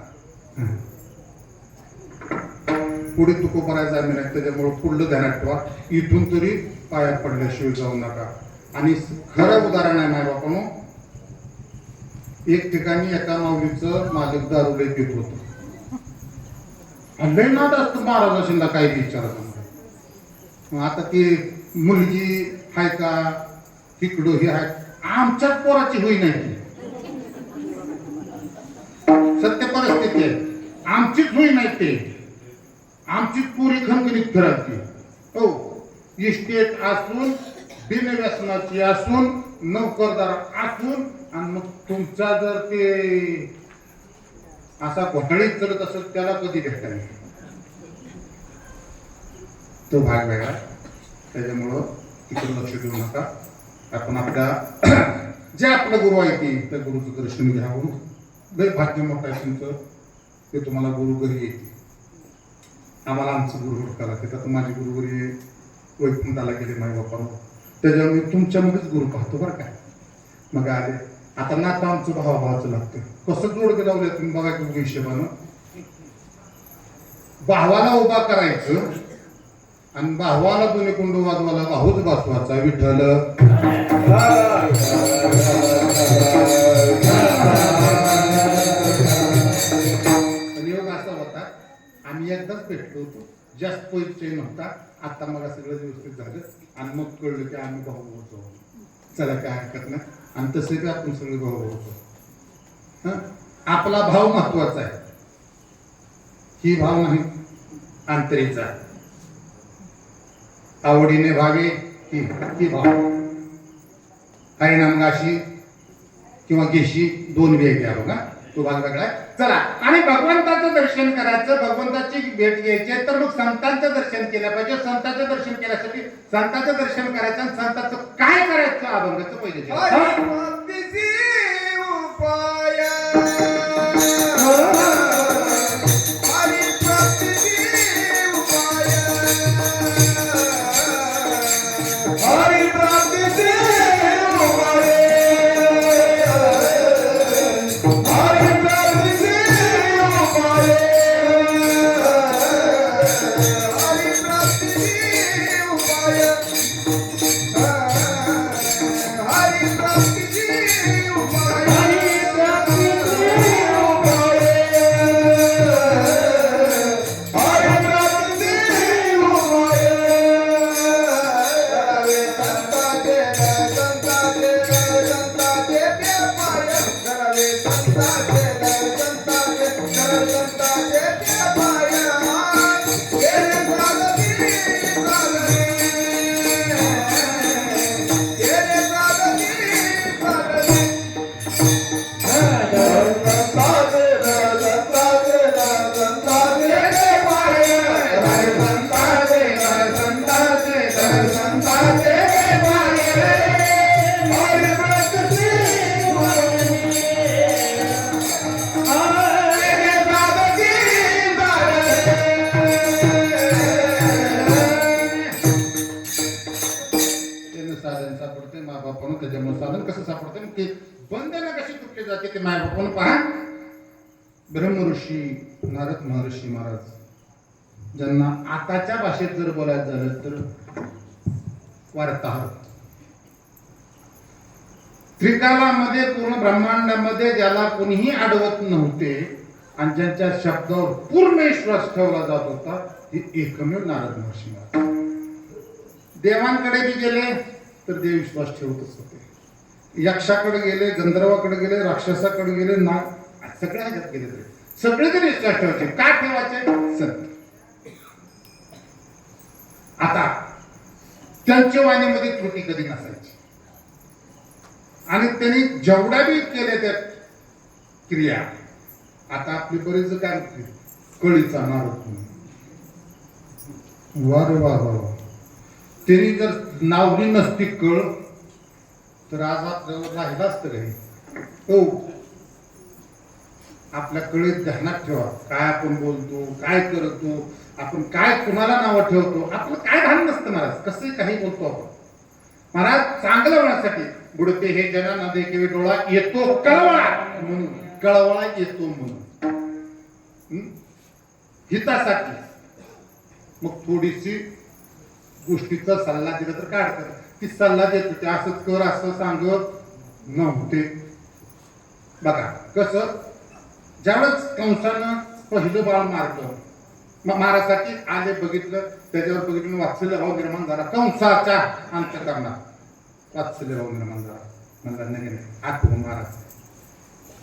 पुढे तुको करायचा आम्ही नाही, त्याच्यामुळे पुढलं ध्यानात ठेवा. इथून तरी पाया पडल्याशिवाय जाऊ नका. आणि खरं उदाहरण आहे मायबापानो, एक ठिकाणी एका माऊलीचं मालिक दारू लई पित होत. लई नाद असतं महाराजाशींना काही विचारत. आता ती मुलगी हाय का तिकडं ही आहे, आमच्याच पोराची होई नाही ती. सत्य परिस्थिती आहे, आमचीच होई नाही ते. आमचीच पुरी खणखणीत फिरत. हो, इस्टेट असून बिनव्यसनाची असून नोकरदार असून आणि मग तुमचा जर ते असा घोटाळीत चालत असेल त्याला कधी भेटता नाही. तो भाग वेगळा. त्याच्यामुळं तिकडे लक्ष देऊ नका. आपण आपल्या जे आपलं गुरु आहे ते त्या गुरुचं दर्शन घ्यावं. लय भाग्य मोठं आहे तुमचं ते तुम्हाला गुरु घरी येते. आम्हाला आमचं गुरु हुडकायला लागते. आता माझे गुरु घरी वैकुंठाला गेले माझ्या बापानं. त्याच्यावर मी तुमच्यामध्येच गुरु पाहतो बरं काय. मग आले आता नातं आमचं भावाभावाचं लागतं. कसं जोड लावलं तुम्ही बघा की हिशोबानं. भावाला उभा करायचं आणि भावाला दोन्ही कुंड वाजवायला भाऊच बसवायचा. विठ्ठल योग असा होता आम्ही एकदाच भेटलो होतो. जास्त परिचय नव्हता. आता मला सगळं व्यवस्थित झालं आणि मग कळलं की आम्ही भाऊ होतो. चला काय हरकत नाही. आणि तसे बी आपण सगळे भाऊ होतो. आपला भाव महत्वाचा आहे. ही भाव नाही अंतरीचा. आवडीने भावे ही भाव. हरिनाम गाशी किंवा गेशी दोन वेगळ्या बघा. तो भाग वेगळा आहे. चला आणि भगवंताचं दर्शन करायचं. भगवंताची भेट घ्यायची तर मग संतांचं दर्शन केलं पाहिजे. संतांचं दर्शन केल्यासाठी संतांचं दर्शन करायचं आणि संतांचं काय करायचं अभंगाचं पहिले बंधनं कशी तुटली जाते ते माय बापानं पहा. ब्रह्म ऋषी नारद महर्षी महाराज ज्यांना आताच्या भाषेत जर बोलायचं झालं तर वार्ताहर. त्रिकालामध्ये पूर्ण ब्रह्मांडामध्ये ज्याला कोणीही अडवत नव्हते आणि ज्यांच्या शब्दावर पूर्ण विश्वास ठेवला जात होता हे एकमेव नारद महर्षी महाराज. देवांकडे बी गेले तर देव विश्वास ठेवतच होते. यक्षाकडे गेले, गंधर्वाकडे गेले, राक्षसाकडे गेले, सगळ्या ह्याच्यात गेले तरी सगळे जरी विश्वास ठेवायचे. का ठेवायचे? संत. आता त्यांच्या वाणीमध्ये त्रुटी कधी नसायची आणि त्यांनी जेवढ्या बी केल्या त्या क्रिया. आता आपली बरेच काय कळीचा नारद. वा रे वा वा. त्यांनी जर नावली नसती कळ तर आज आपल्याला राहिला असतं घरी. हो आपल्या कळीत ध्यानात ठेवा. काय आपण बोलतो, काय करतो, आपण काय कुणाला नावं ठेवतो, आपलं काय भान नसतं महाराज. कसं काही बोलतो आपण. महाराज चांगलं होण्यासाठी बुडते हे जना न देखे डोळा येतो कळवळा म्हणून. कळवळा येतो म्हणून हितासाठी. मग थोडीशी गोष्टीचा सल्ला दिला तर काय अडचण. ती सल्ला देत होते असंच कर असं सांगत नव्हते. बघा कसं ज्यावेळेस कंसानं पहिलं बाळ मारलं मारासाठी आले बघितलं त्याच्यावर बघितलं वात्सल्य भाव निर्माण झाला. कंसाच्या अंतःकरणात वात्सल्य भाव निर्माण झाला. म्हणला नाही आत महाराज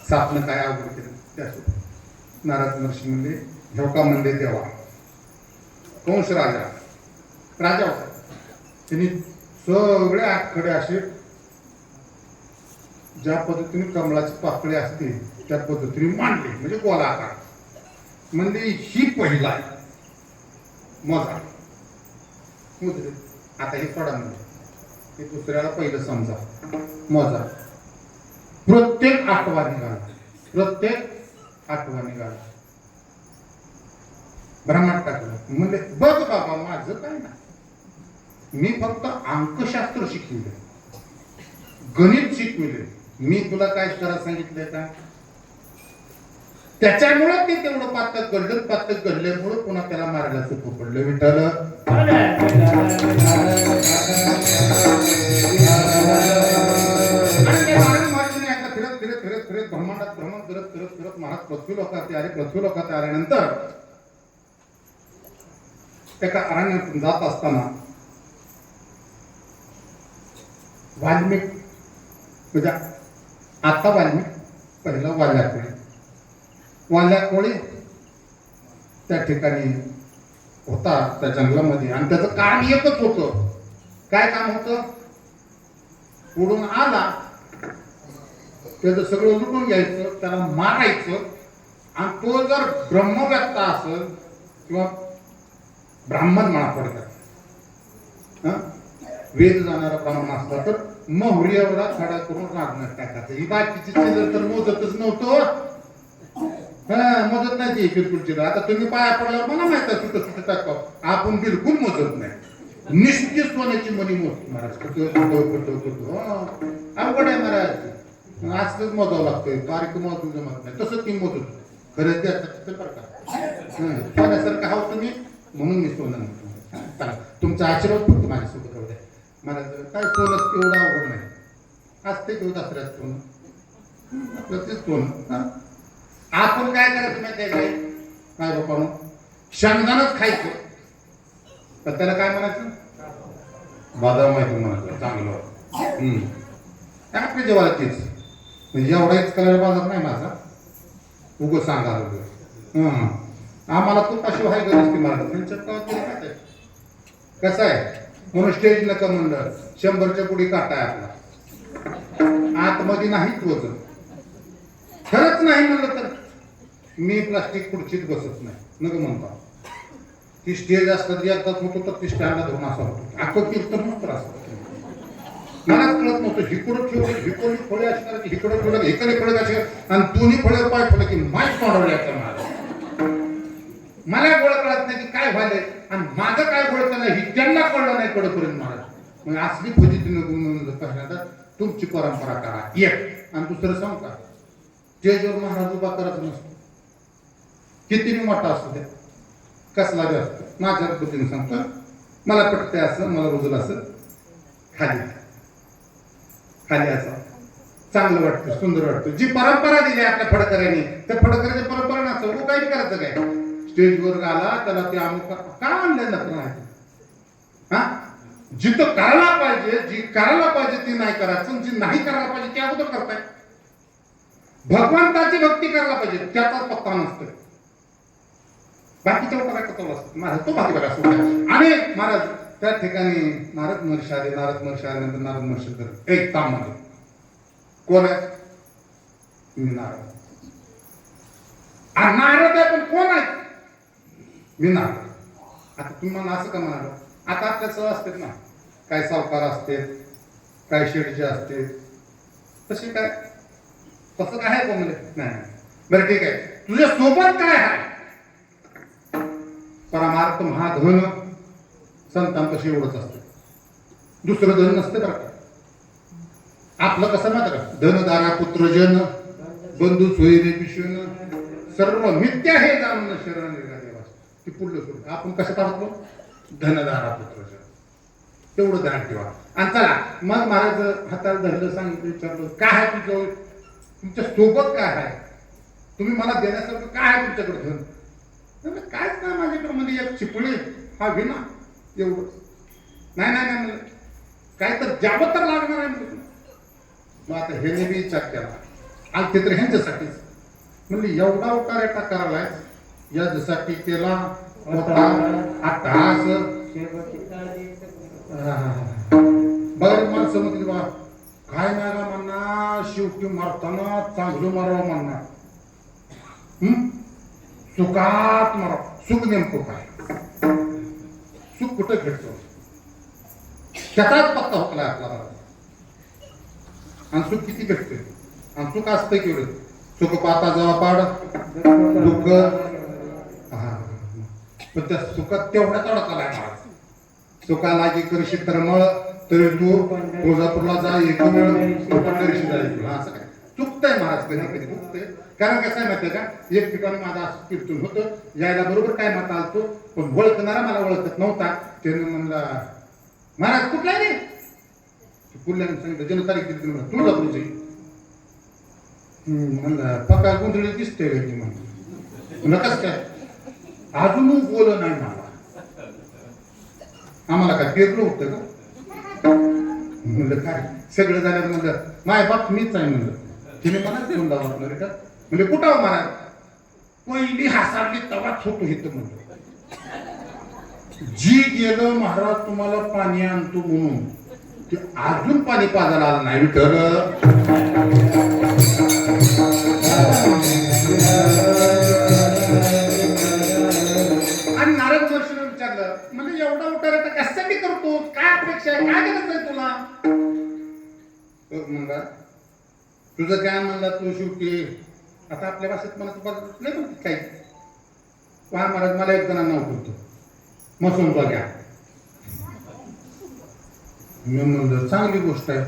सापनं काय अवघड केलं. त्यासोबत नारद महर्षी म्हणले झोका म्हणले तेव्हा कंस राजा होता. त्यांनी सगळे आठकडे असे ज्या पद्धतीने कमळाची पाकळी असते त्या पद्धतीने मांडले, म्हणजे गोलाकार. म्हणजे ही पहिला आहे मोजा मुद्रे. आता हे पडा म्हणजे हे दुसऱ्याला पहिलं समजा मोजा. प्रत्येक आठवा निघाला, प्रत्येक आठवा निघाला. ब्रह्मांड टाकलं म्हणजे बघ बाबा माझं काय ना, मी फक्त अंकशास्त्र शिकविले, गणित शिकविले, मी तुला काय करायला सांगितलंय का? त्याच्यामुळे ते तेवढं पातक घडल्यामुळे पुन्हा त्याला मारायला सोपं पडलं. विठ्ठल फिरत फिरत फिरत फिरत ब्रह्मांडात भ्रमण करत करत करत महाराज पृथ्वी लोकात आले. पृथ्वी लोकात आल्यानंतर एका अरण्यातून जात असताना वाल्मिक म्हणजे आता वाल्मिक पहिला वाल्या कोळी त्या ठिकाणी होता त्या जंगलामध्ये. आणि त्याचं काम एकच होतं. काय काम होतं? पुढून आला त्याचं सगळं लुटून घ्यायचं, त्याला मारायचं. आणि तो जर ब्रह्मव्यक्ता असेल किंवा ब्राह्मण म्हणा पडतात, वेद जाणारा ब्राह्मण असला तर मोहरी एवढा खडा करून रागणार टाकायचं. ही बाकीची चिल्लर तर मोजतच नव्हतं. मोजत नाही ती बिलकुल. आता तुम्ही पाया पडल्यावर मला माहित आहे सुट सुट टाकाव, आपण बिलकुल मोजत नाही. निश्चित सोन्याची मनी मोजतो महाराज. अवघड आहे महाराज. असंच मोजावं लागतंय, बारीक मोजून जमत नाही. तसं ती मोजत खरंच द्यायचं प्रकार सोन्यासारखं हाव तुम्ही, म्हणून मी सोनं म्हणतो. तुमचा आशीर्वाद फक्त माझ्यासोबत एवढं आहे महाराज. काय सोनं एवढं अवघड नाही. असते किंवा दसऱ्यात सोनं आपलं तेच सोनं. आपण काय करायचं माहिती आहे काय बापानं? शेंगदाणच खायचं. तर त्याला काय म्हणायचं? बदाम माहिती म्हणायचं चांगलं. आपल्या जेव्हा तेच म्हणजे एवढाच कलर बाजार नाही माझा, उगं सांगा आम्हाला तू कशी व्हाय गरज ती महाराज. त्यांच्यात कसं आहे म्हणून स्टेज नका म्हणलं 100च्या पुढे काटा आहे आपला, आतमध्ये नाहीच वजन. खरंच नाही म्हणलं तर मी प्लास्टिक खुर्चीत बसत नाही नग म्हणतो. ती स्टेज असतात जी एकदाच होतो तर ती स्टँडला धरून असा होतो. अख्खं कीर्तन मात्र असतं. मलाच कळत नव्हतं. हिकडं ठेवलं हिकडली फळे अशी करायची, हिकडं ठेवलं हिकडे फळे अशी, आणि दोन्ही फळे पाय ठेवलं की माहीत तोंडवल्याचं मला गोळ कळत नाही की काय व्हायलंय आणि माझं काय गोळ नाही ही त्यांना कळलं नाही कळपर्यंत महाराज. मग असली फजितीनं पहिल्यांदा तुमची परंपरा करा एक. आणि दुसरं सांग का, स्टेजवर महाराज उभा करायचं नसतो. किती मोठा असतो ते कसला बी असतो. माझ्या पद्धतीने सांगतो, मला पटतंय असं, मला रुजलं असं खाली खाली असं चांगलं वाटतं, सुंदर वाटतं. जी परंपरा दिली आपल्या फडकऱ्यांनी त्या फडकऱ्याच्या परंपरा नसतं. वो काय करायचं काय स्टेजवर आला त्याला ते अमुक का आणलं नाही. हा जिथं करायला पाहिजे, जी करायला पाहिजे ती नाही करायचं, जी नाही करायला पाहिजे ती अगोदर करताय. भगवंताची भक्ती करायला पाहिजे त्याचा पत्ता नसतो. बाकीच्या लोकांना कथावं असतं महाराज तो बाकी बघा सोडा. आणि महाराज त्या ठिकाणी नारद महर्षी आले. नारद महर्षी आल्यानंतर नारद महर्षी तर एक ताम मध्ये कोण आहे? मी नारद. नारद आहे पण कोण आहे? मी नारद. आता तुम्ही मला असं का म्हणाल? आता आपल्या सह असतात ना, काय सावकार असते, काय शेडचे असते, तसे काय तसं काय आहे का म्हणजे नाही. बरं ठीक आहे, तुझ्या सोबत काय आहे? परमार्थ महाधन संतांपाशी एवढंच असतं, दुसरं धन नसते बरं का. आपलं कसं माहिती का, धनदारा पुत्रजन बंधू सोयरे पिशवन सर्व मिथ्या हे जाणून शरण निर्गा देवास. ती पुढलं सोडलं आपण कसं काढतो? धनदारा पुत्रजन. तेवढं ध्यान ठेवा. आणि चला मग महाराज हाताला धरलं, सांगितलं, विचारलं काय आहे तुमचं, तुमच्या सोबत काय आहे, तुम्ही मला देण्यासारखं काय आहे तुमच्याकडे धन? कायच नाही माझ्याकडे, म्हणजे एक चिपळी हा विना एवढं नाही नाही नाही म्हणलं, काय तर द्यावं तर लागणार आहे म्हणजे. मग आता हे मी विचार केला आणि ते तर ह्यांच्यासाठीच म्हणजे एवढा उकार एका करायलाय याच्यासाठी केला होता. आता असं बघा माणसं म्हणते बा काय नाही का म्हणणार शेवटी मारताना चांगलं मारावं म्हणणार सुखात मारा सुख नेमकं काय सुख कुठं भेटतो त्याचाच पत्ता होतला आपला आणि सुख किती भेटते आणि सुख असतं केवढं सुख पाहता जवा पाड दुःख पण त्या सुखात तेवढ्याच अडकलाय महाराज सुखाला की करशील तर मळ तरी तू तुळजापूरला जा एक वेळ पंढरीशी जाईल असं काय चुकतंय महाराज कधी कधी चुकतंय कारण कसं आहे माहितीये का एक ठिकाणी माझा असं कीर्तन होतं यायला बरोबर काय मत आलतो पण ओळखणारा मला ओळखत नव्हता त्यानं म्हणला महाराज कुठला रे कुठल्याने सांगितलं जनतारीख कीर्तन म्हणलं तुळजापूरची म्हणलं पक्का गुंधळी दिसते की म्हणलं कसं काय अजून बोल नाही मला आम्हाला काय पेरलं होतं का म्हणलं काय सगळं झालं म्हणलं माय बाप मीच आहे म्हणलं तिने मला देऊन दाखवलं रे का म्हणजे कुठं महाराज पहिली हासाडली तवाच होतो हे म्हणलं जी गेलं महाराज तुम्हाला पाणी आणतो म्हणून ते अजून पाणी पाजायला आलं नाही विठ्ठल आणि नारद वर्षाने विचारलं म्हणजे एवढा उतारा कशासाठी करतो काय अपेक्षा आहे काय गरज आहे तुला म्हणला तुझं काय म्हणला तू शेवटी आता आपल्या भाषेत मला नाही म्हणते काही पहा महाराज मला एक जणांना उठवतो मसून बघा मी म्हणलं चांगली गोष्ट आहे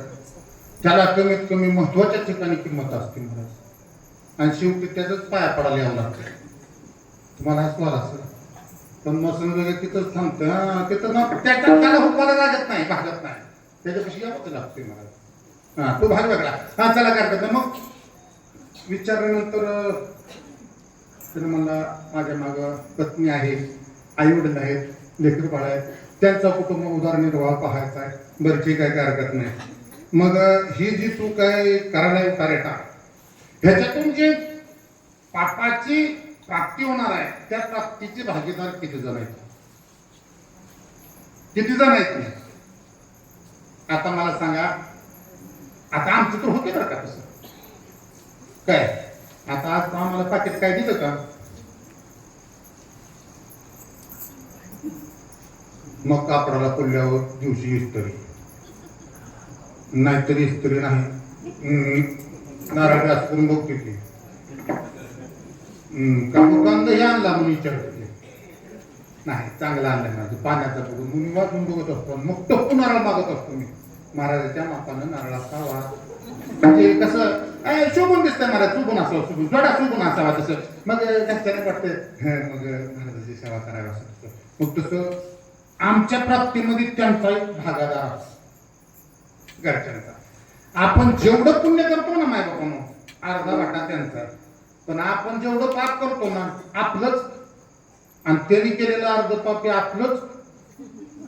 त्याला कमीत कमी महत्वाच्या ठिकाणी किंमत असते महाराज आणि शेवटी त्याच पाया पडायला यावं लागतं तुम्हाला हसवाल असेल पण मसून वगैरे तिथंच थांबतं तिथं ना त्याला हुकवायला लागत नाही भागत नाही त्याच्यापाशी यावं लागते महाराज हा तो भाग वेगळा हा चला काय करत मग विचारल्यानंतर त्याने मला माझ्या मागं पत्नी आहे आई वडील आहेत लेकरं बाळ आहेत त्यांचा कुटुंब उदरनिर्वाह पाहायचा आहे बरं ठीक आहे काय हरकत नाही मग ही जी तू काय करायला उतारेटा ह्याच्यातून जे पापाची प्राप्ती होणार आहे त्या प्राप्तीचे भागीदार किती जण आहेत आता मला सांगा आता आमचं तर होते बरं का तसं काय आता आज आम्हाला पाकिट काय दिलं का मग कापडाला पडल्यावर दिवशी इस्त्री नाहीतरी इस्त्री नाही नारळ असं करून बघते की कांदा हे आणला म्हणून विचारते नाही चांगला आणला ना पाण्याचा बघून म्हणून वाचून बघत असतो मग टप्पू नारळ मागत असतो मी महाराजाच्या मापानं नारळ असावा म्हणजे कसं शोभून दिसतंय महाराज शुभून असावं शुभून जोडा शुभून असावा तसं मग त्याच्याने वाटतं मग महाराजाची सेवा करावी असं मग तसं आमच्या प्राप्तीमध्ये त्यांचा एक भागादार घरच्यांचा आपण जेवढं पुण्य करतो ना माय बापानं अर्धा वाटा त्यांचा पण आपण जेवढं पाप करतो ना आपलंच आणि त्यांनी केलेलं अर्ध पाप हे आपलंच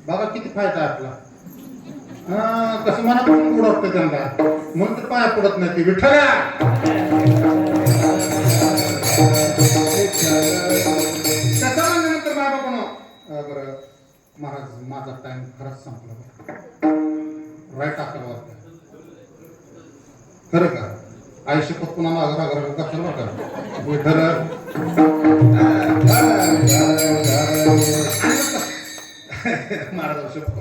बघा किती फायदा आहे आपला कसं मनापासून उडवतं त्यांना म्हणून तर पाया पडत नाही ते विठ्ठला त्याचा म्हणल्यानंतर बाबा पण बरं महाराज माझा टाइम खरंच संपला राईट टाकला खरं का आई शपथ पुन्हा मागं कशाला का विठ्ठल महाराज शपथ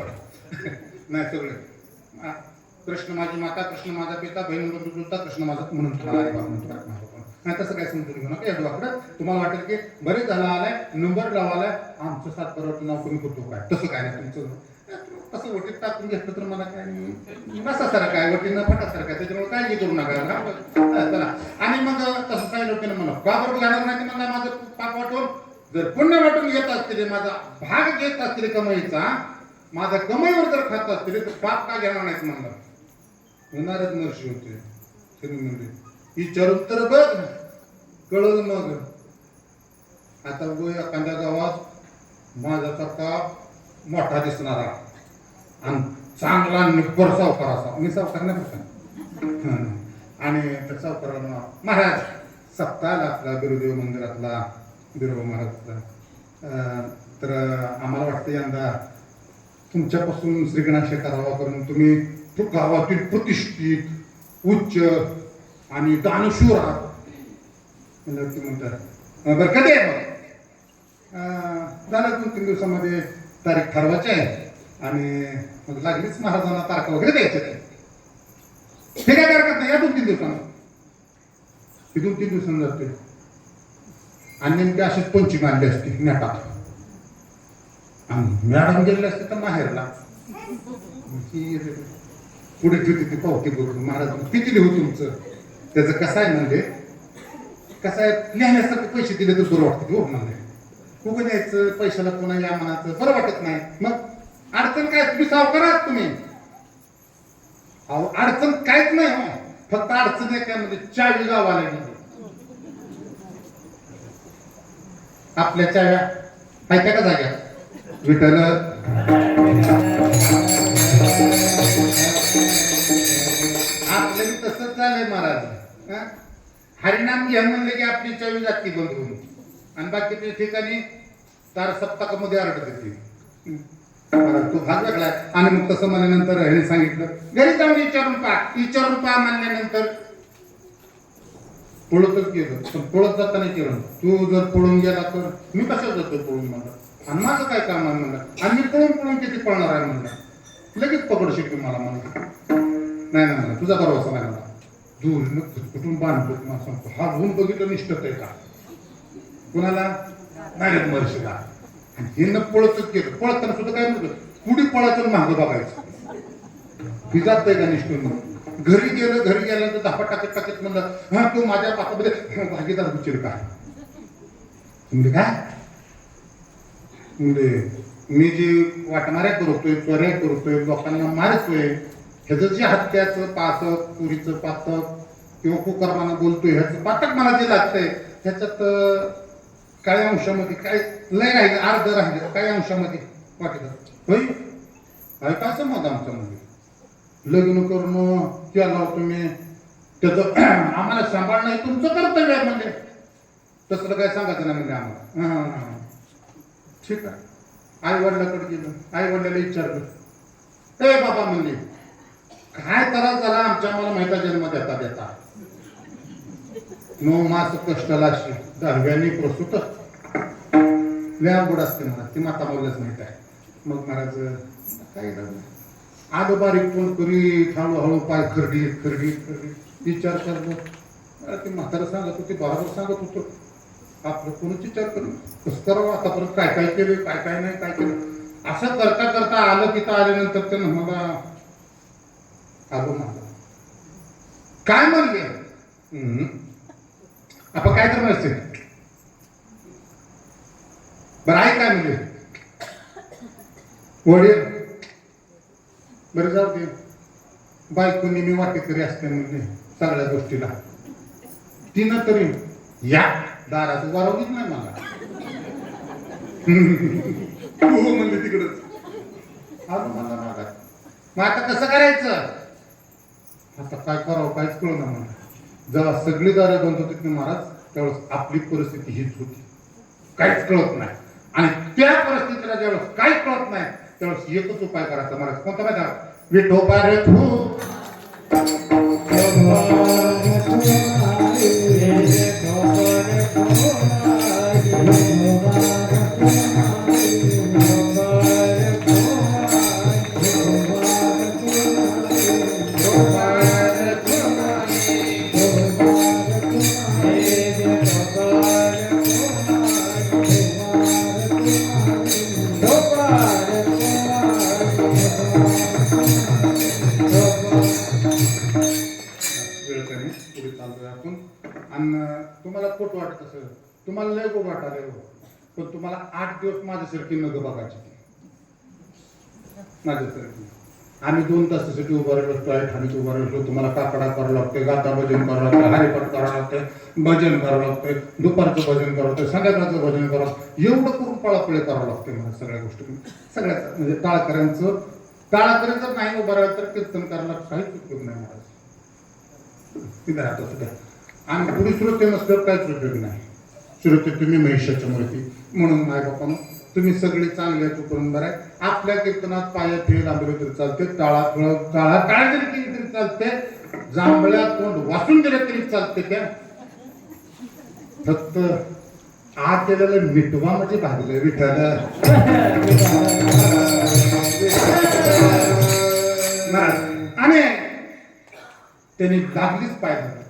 नाही सगळे कृष्ण माझी माता कृष्ण माझा पिता बहीण बंधुता कृष्ण माझा म्हणून तुम्हाला आई बाप म्हणतो नाही तसं काय समजून घेऊ नका एवढं तुम्हाला वाटेल की बरेच झाला आलाय नंबर लावालाय आमचं 7 नाव कमी होतो काय तसं काय नाही तुमचं असं वटीत टाकून घेतलं तर मला काय बसासारखं आहे वटीनं फटासारखं आहे त्याच्यामुळे काळजी करू नका चला आणि मग तसं काही लोकांना म्हणा का बरोबर घेणार नाही की मला माझं पाप वाटून जर पुण्य वाटून घेत असतील माझा भाग घेत असतील कमाईचा माझा कमाईवर जर खात असतील तर पाप का घेणार नाहीत म्हणलं होणारच नर्शी होते तरी म्हणजे विचारून तर बघ कळलं मग आता बघ एखाद्या गावात माझ्यासारखा मोठा दिसणारा आणि चांगला निब्बर सावकार असा मी सावकार नाही बघा आणि त्या सावकाराला महाराज सप्ताहाला आपला बिरुदेव मंदिरातला बिरोबा महाराजचा तर आम्हाला वाटतं यंदा तुमच्यापासून श्रीगणेश करावा करून तुम्ही गावातील प्रतिष्ठित उच्च आणि दानशूर आहात. ते म्हणतात बरं कधी आहे मग झालं 2-3 दिवसामध्ये तारीख ठरवायची आहे आणि मग लागलीच महाराजांना तारखा वगैरे द्यायचे ते. हे काय हरकत नाही या 2-3 दिवसांना. ती 2-3 दिवसांना जाते आणि नेमके अशीच पंचमी आणली असते नेटात आणि मॅडम गेले असते तर माहेरला पुढे ठेवते ती पावती करून महाराज किती लिहू तुमचं. त्याचं कसं आहे म्हणजे कसं आहे लिहिण्यासाठी पैसे दिले तर बरं वाटतं हो म्हणजे उभं द्यायचं पैशाला पुन्हा या मनाचं बरं वाटत नाही. मग अडचण काय तुम्ही सावकार आहात तुम्ही. अहो अडचण काहीच नाही हो फक्त अडचण आहे काय म्हणजे चावी गावाला नाही. आपल्या चाव्या ऐका का जाग्या विठ्ठल आपलं तसंच झालंय महाराज. हरिनाम घ्या म्हणले की आपली चावी जाती बंद होऊन आणि बाकीच्या ठिकाणी तार सप्ताकामध्ये आरडत येते. तो भाग वेगळा आणि मग तसं म्हणल्यानंतर ह्याने सांगितलं घरी जाऊन विचारून पहा म्हणल्यानंतर पळतच गेलं पण पळत जाताना केलं. तू जर पळून गेला तर मी कसं जातो पळून म्हणलं आणि माझं काय काम आहे म्हणलं आणि मी पळून किती पळणार आहे म्हणलं लगेच पकड शिकतो मला म्हणलं नाही म्हणलं तुझा भरोसा नाही मला दूर कुठून बांधतो मला सांगतो हा होऊन बघितलं निष्ठत आहे का कुणाला नाही महर्षीला आणि हे न पळतच गेलं. पळताना सुद्धा काय म्हणतो पुढे पळायचं मागं बघायचं ही जात आहे का निष्ठून. घरी गेल्यानंतर धापा टाकत म्हणलं हा तू माझ्या पापामध्ये भागीदार होशील का म्हणजे काय म्हणजे मी जी वाटमाऱ्या करतोय चोऱ्या करतोय लोकांना मारतोय ह्याचं जे हत्याचं पातक पुरीचं पातक किंवा कुकर्मानं बोलतोय ह्याचं पातक मला जे लागतंय ह्याच्यात काही अंशामध्ये काय लय राहिलं अर्ध राहिलं काही अंशामध्ये वाटत होय ऐकायचं मग आमचं म्हणजे लग्न करणं केला तुम्ही त्याचं आम्हाला सांभाळ नाही तुमचं कर्तव्य आहे म्हणजे तसलं काय सांगायचं नाही म्हणजे आम्हाला ठीक आहे. आई वडिलाकडे गेलं आई वडिलाला विचारलं ए बाबा म्हणजे काय त्रास झाला आमच्या मला माहिती जन्म देता 9 मास कष्टाला अशी 10व्यानी प्रसूत लय अवघड असते मला ती माता बोलल्याच माहित आहे. मग महाराज काय आलो बारीक फोन करीत हळूहळू पाय खरडीत विचार करतो ते म्हातारा सांगत होते बरोबर सांगत होतो आपलं कोणच विचार करून कसं करावं आतापर्यंत काय काय केलं काय नाही काय केलं असं करता करता आलं तिथं आल्यानंतर त्यानं मला आलो मला काय म्हणले आपण काय तर म्हणते बरं आहे काय म्हणजे वडील बरं जाऊ दे बायको नेहमी वाटेकरी असते म्हणजे सगळ्या गोष्टीला तिनं तरी या दाराचं वारवलीच नाही मला हो म्हणले तिकडच आलो मला मागात. मग आता कसं करायचं आता काय करावं काहीच कळू ना मला. जेव्हा सगळी दारं बंद होती की महाराज त्यावेळेस आपली परिस्थिती हीच होती काहीच कळत नाही आणि त्या परिस्थितीला ज्यावेळेस काहीच कळत नाही त्यावेळेस एकच उपाय करायचा महाराज कोणता माहिती विठोबा रे तू तुम्हाला खोट वाटत असेल तुम्हाला लय गोड वाटायला पण तुम्हाला 8 दिवस माझ्यासारखी नग बघायची माझ्यासारखी. आम्ही 2 तासासाठी उभा राहिलो आहे ठाणीत उभा राहिलो तुम्हाला काकडा करावं लागतंय गाता भजन करावं लागतं हरिपाठ करावं लागतं भजन करावं लागतं दुपारचं भजन करावं लागतं संध्याकाळचं भजन करावं एवढं करून पळापळे करावं लागते मला सगळ्या गोष्टी सगळ्या म्हणजे टाळकऱ्यांचं जर नाही उभं राहिलं तर कीर्तन करायला काहीच उपयोग नाही महाराज तिथे राहतो सुद्धा आणि पुढे श्रोते नसल्यावर काहीच उपयोग नाही. श्रोते तुम्ही महिषाच्या मूर्ती म्हणून माय बापानं तुम्ही सगळे चांगले तोपर्यंत बरं आहे. आपल्या कीर्तनात पाया फेल लांबले तरी चालते, टाळा जरी केली तरी चालते, जांभळ्या तोंड वाचून दिलं तरी चालते. त्या फक्त आत केलेलं मिठवा म्हणजे भागलं विठाला. आणि त्यांनी दाबलीच पाय धरला.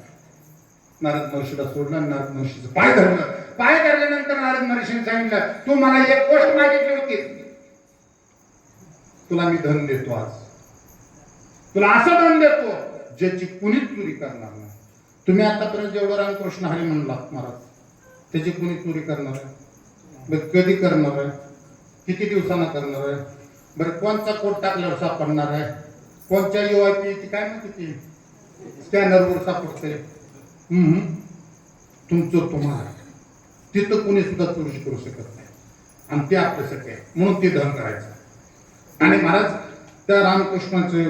नारद महर्षीला सोडलं, नारद महर्षीचं पाय धरलं. पाय धरल्यानंतर नारद महर्षीने सांगितलं, तू मला एक गोष्ट मागितली होती, तुला मी धन देतो. आज तुला असं धन देतो ज्याची कुणीच चोरी करणार नाही. तुम्ही आतापर्यंत जेवढं रामकृष्ण हरी म्हणलात महाराज, त्याची कुणी चोरी करणार आहे? बरं कधी करणार आहे? किती दिवसांना करणार आहे? बरं कोणचा कोट टाकल्यावर सापडणार आहे? कोणत्या UIP काय म्हणते ती स्कॅनरवर सापडते? तुमचं तुम्हाला तिथं कोणी सुद्धा चोरी करू शकत नाही. आणि ते आपल्यासाठी आहे म्हणून ते धन करायचं. आणि महाराज त्या रामकृष्णाचे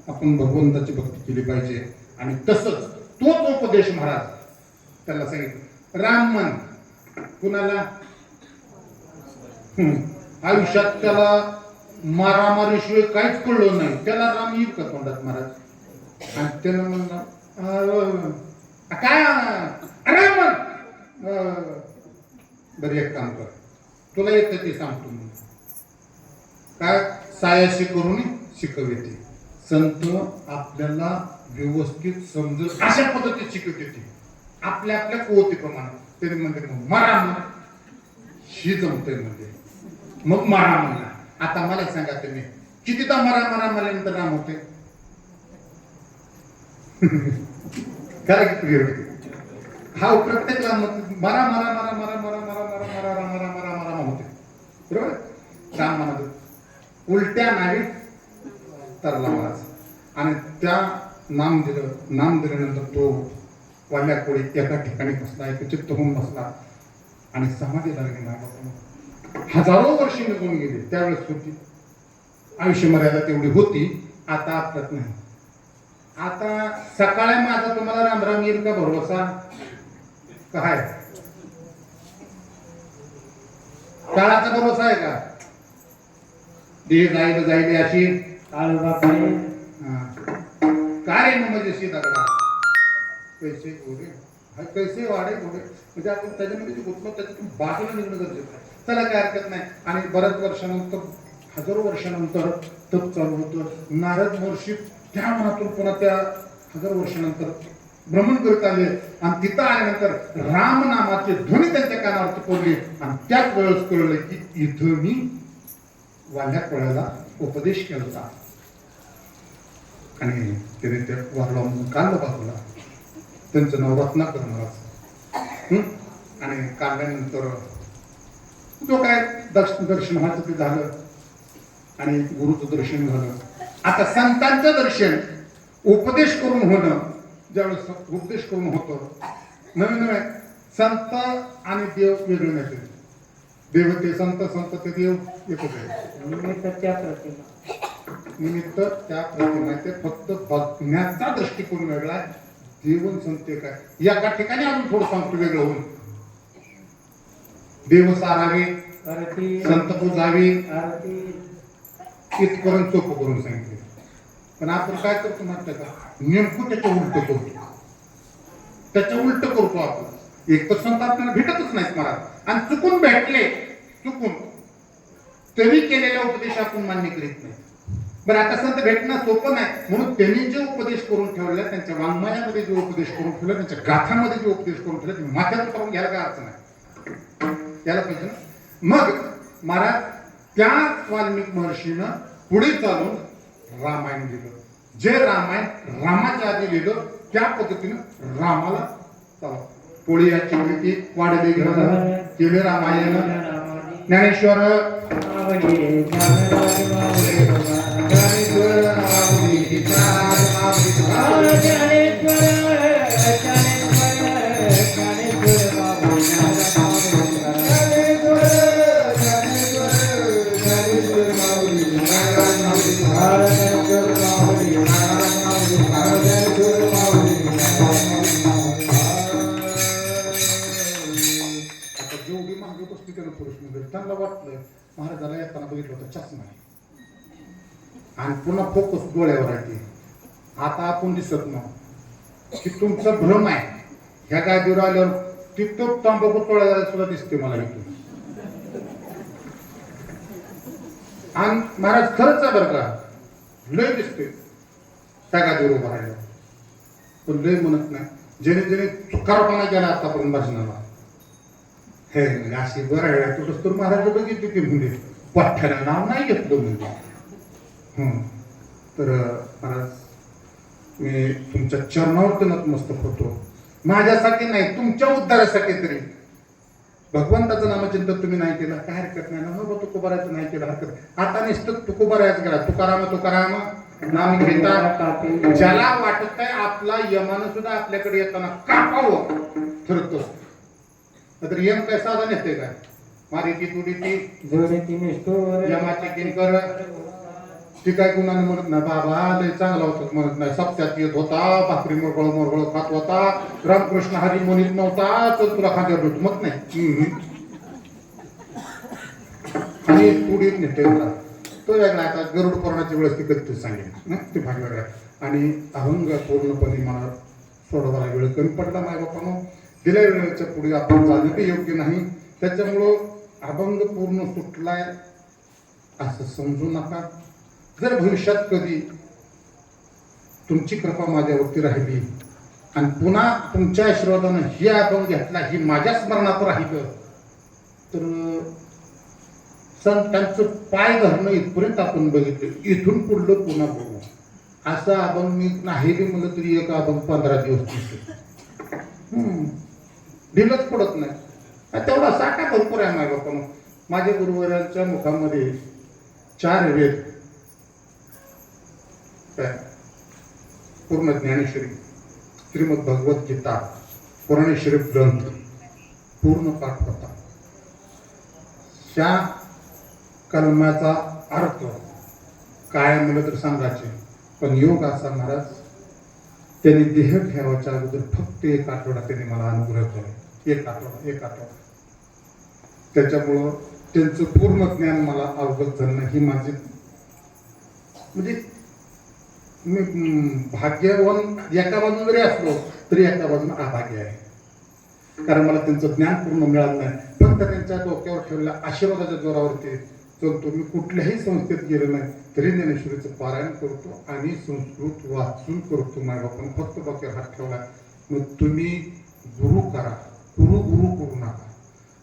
आपण भगवंताची भक्ती केली पाहिजे. आणि तसंच तोच उपदेश महाराज त्याला सांगितलं. राम मन कुणाला आयुष्यात त्याला मारामारीशिवाय काहीच कळलं नाही, त्याला राम येईल का तोंडात महाराज? आणि त्यानं म्हणला काय राम बरं एक काम कर, तुला येतं ते सांगतो मी. काय सायाशी करून शिकवते. संत आपल्याला व्यवस्थित समजत अशा पद्धतीत शिकवते ती आपल्या आपल्या कुवतीप्रमाणे. तरी म्हणते मारा ही जमते म्हणजे मग मारा म्हणला. आता मला सांगा तुम्ही कितीदा मारा मारा म्हणल्यानंतर राम होते? काय हा प्रत्येक राम मारा मारा मारा मारा मारा मारा मारा मारा मारा मारा मारा होते. बरोबर राम म्हणत उलट्या नावी तरला महाराज. आणि त्या नाम दिल्यानंतर तो वाल्या कोळी एका ठिकाणी बसला, एकचित्त होऊन बसला आणि समाधीला गेला. हजारो वर्ष निघून गेले. त्यावेळेस होती आयुष्य मर्यादा तेवढी होती, आता आपल्यात नाही. आता सकाळी माझा तुम्हाला रामराम येईल का भरोसा काय? काळाचा भरोसा आहे का? देह जाईल जाईल अशी काय रे म्हणजे सीधा पैसे घोडे कैसे वाढे घोडे म्हणजे आपण त्याच्यामध्ये जे गुंतलो त्याच्यातून बाजूला निघणं गरजेचं आहे. चला काय हरकत नाही. आणि बऱ्याच वर्षानंतर हजारो वर्षानंतर तप चालू होतं. नारद महर्षी त्या मनातून पुन्हा त्या हजारो वर्षानंतर भ्रमण करत आले आणि तिथं आल्यानंतर राम नामाचे ध्वनी त्यांच्या कानावरती पडले. आणि त्याच वेळेस कळलं की इथं मी वाल्या कोळ्याला उपदेश केला होता. आणि त्याने त्या वारला काढलं बाजूला. त्यांचं नाव रत्नाकर महाराज. आणि काढल्यानंतर जो काय दर्शन व्हायचं ते झालं आणि गुरुचं दर्शन झालं. आता संतांचं दर्शन उपदेश करून होणं, ज्यावेळेस उपदेश करून होतं नवीन नवीन संत आणि देव वेगळे नाही. देव ते संत, संत ते देव एकच आहे. निमित्त त्या प्रतिमा ते फक्त बघण्याचा दृष्टिकोन वेगळा आहे. देवन संत काय एका ठिकाणी आपण थोडं सांगतो वेगळं होऊन. देव सारावे संत पूजावे इथपर्यंत सोपं करून सांगितले. पण आपण काय करतो माहिती का? नेमकं त्याच्या उलट करतो. त्याच्या उलट करतो आपण. एक तर संत आपल्याला भेटतच नाहीत महाराज. आणि चुकून भेटले चुकून तरी केलेला उपदेश आपण मान्य करीत नाही. बरं आता संत भेटणं सोपं नाही म्हणून त्यांनी जे उपदेश करून ठेवले, त्यांच्या वाङ्मयामध्ये जे उपदेश करून ठेवले, त्यांच्या गाथांमध्ये जे उपदेश करून ठेवले ते माथ्यावर करून घ्यायला काय अर्थ नाही. याला पाहिजे ना. मग महाराज त्या वाल्मिक महर्षीनं पुढे चालून रामायण लिहिलं. जे रामायण रामाच्या आधी लिहिलं त्या पद्धतीनं रामाला चालू पोळी याची माहिती वाढले केले रामायण. ज्ञानेश्वर जेवढी मागे बसली त्याला पुरुष मध्ये त्यांना वाटलं महाराजाला येताना बघितलं होतं चष्मा आहे आणि पुन्हा फोकस डोळ्यावर आहे आता आपण दिसत नाही की तुमचा भ्रम आहे ह्या गादीवर आल्यावर तिथं तांबाखू तोळ्याला सुद्धा दिसते मला इथून आणि महाराज खरंच आहे बरं का लय दिसते त्या गादीवर उभा राहिला पण लय म्हणत नाही जेणे जेणे चुकारपणा केला आतापर्यंत भाषणाला हे अशी बरं आहे तुझं तर महाराज बघितली की म्हणजे पठ्ठ्याला नाव नाही घेतलं म्हणजे तर महाराज मी तुमच्या चरणावरती नतमस्तक होतो माझ्यासाठी नाही तुमच्या उद्धारासाठी तरी भगवंताचं नामचिंतन तुम्ही नाही केलं काय हरकत नाही ना तुकोबारायचं नाही केलं हरकत आता नुसतं तुकोबारायचं करा तुकाराम तुकाराम नाम घेता ज्याला वाटत आहे आपला यमानं सुद्धा आपल्याकडे येताना कापावं ठरतो तर यम काय साधा नेते काय मारी ती तुडी ती यमाची किंकर ती काय कुणाने म्हणत नाही बाबा लय चांगला होता म्हणत नाही सप्त्यात येत होता भाकरी मोरगळ मोरगळ खात होता रामकृष्ण हरी म्हणत नव्हता तर तुला खांद्यावर भेटू मत नाही आणि पुढील नेते तो वेगळा आता गरुड पौर्णाच्या वेळेस ती कधी सांगेल ते भाग वेगळा आणि अभंग पूर्णपणे मला सोडवायला वेळ कमी पडला माझ्या बापानं दिल्या वेळेच्या पुढे आपण जाणं ते योग्य नाही त्याच्यामुळं अभंग पूर्ण सुटलाय असं समजू नका जर भविष्यात कधी तुमची कृपा माझ्यावरती राहिली आणि पुन्हा तुमच्या आशीर्वादानं हे अभंग घेतला ही माझ्या स्मरणात राहिलं तर संतांचं पाय धरणं इथपर्यंत आपण बघितलं इथून पुढलं पुन्हा बघू असं अभंग मी नाही बी म्हणलं तरी एक अभंग 15 दिवस दिसतो ढिलच पडत नाही तेवढा साठा भरपूर आहे माझ्या बापानं माझ्या गुरुवारांच्या मुखामध्ये 4 वेद पूर्ण ज्ञानेश्वरी श्रीमद भगवत गीता पुराणेश्वरी ग्रंथ पूर्ण पाठ होता ह्या कलमाचा अर्थ काय म्हणलं तर सांगायचे पण योग असा महाराज त्यांनी देह ठेवायच्या अगोदर फक्त 1 आठवडा त्यांनी मला अनुग्रह केला 1 आठवडा त्याच्यामुळं त्यांचं पूर्ण ज्ञान मला अवगत झालं ही माझी म्हणजे मी भाग्यवान एका बाजून जरी असलो तरी एका बाजून अभाग्य आहे कारण मला त्यांचं ज्ञान पूर्ण मिळालं नाही फक्त त्यांच्या डोक्यावर ठेवलेल्या आशीर्वादाच्या जोरावरती चलतो मी कुठल्याही संस्थेत गेलो नाही तरी ज्ञानेश्वरीचं पारायण करतो आणि संस्कृत वाचून करतो माझ्या बापानं फक्त डोक्यावर हात ठेवला मग तुम्ही गुरु करा गुरु करू नका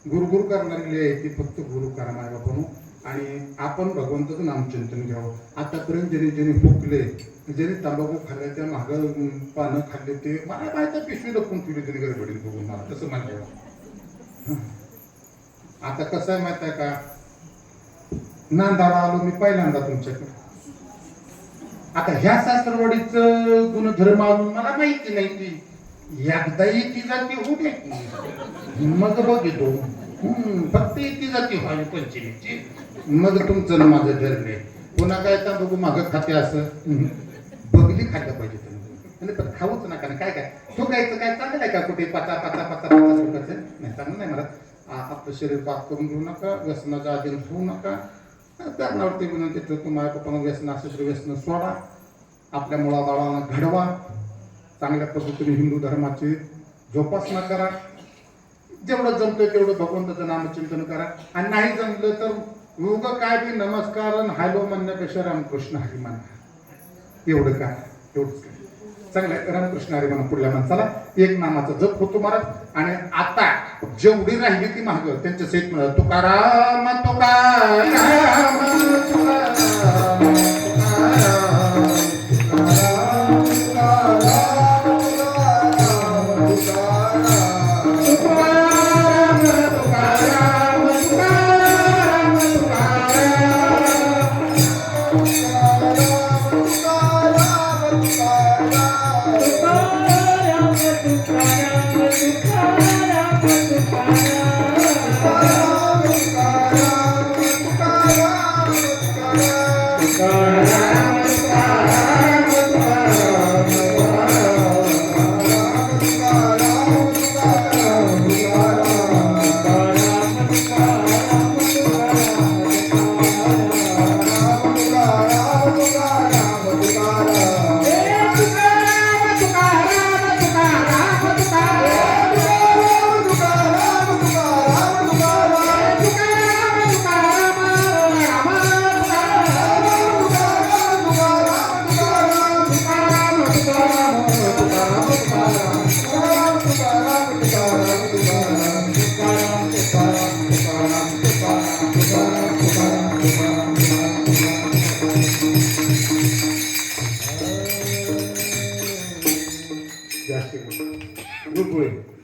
गुरु करणारी आहे ती फक्त गुरु करा माझ्या बापानं आणि आपण भगवंताचं नामचिंतन घ्यावं आतापर्यंत ज्याने हुकले ज्याने तंबाखू खाल्ले त्या मागं पानं खाल्ले ते मला माहिती पिशवी लपून ठेवली तरी गडबडीत बघून मला तसं माहिती आता कसं आहे माहित आहे का नांदाला आलो मी पहिल्यांदा तुमच्याकडे आता ह्या सासरवाडीचं गुणधर्म अजून मला माहिती नाही ती एकदाही ती जाती होऊ दे मग बघितो फक्त ती जाती व्हावी पंचमीची मग तुमचं माझं ठरले पुन्हा काय तर बघू मागं खाते असं बघली खायला पाहिजे तुम्ही पण खाऊच नका ना काय काय तो गायचं काय चांगलं आहे का कुठे पाचा सुखाचं नाही चांगलं नाही मला आपलं शरीर पाक करून घेऊ नका व्यसनाच्या अधीन होऊ नका कारणावरती विनंती ठेवतो माझ्या पप्पानं व्यसन असेल तर व्यसन सोडा आपल्या मुळाबाळांना घडवा चांगल्या पद्धतीने हिंदू धर्माची जोपासना करा जेवढं जमतंय तेवढं भगवंताचं नामचिंतन करा आणि नाही जमलं तर उगं काय बी नमस्कार हॅलो म्हणण्यापेक्षा रामकृष्ण हरी म्हणा एवढं काय एवढंच काय चांगलं आहे रामकृष्ण हरी म्हणा पुढल्या माणसाला एक नामाचा जप होतो महाराज आणि आता जेवढी राहिली ती माग त्यांच्या सहित म्हणा तुकाराम तुकाराम जास्त गुड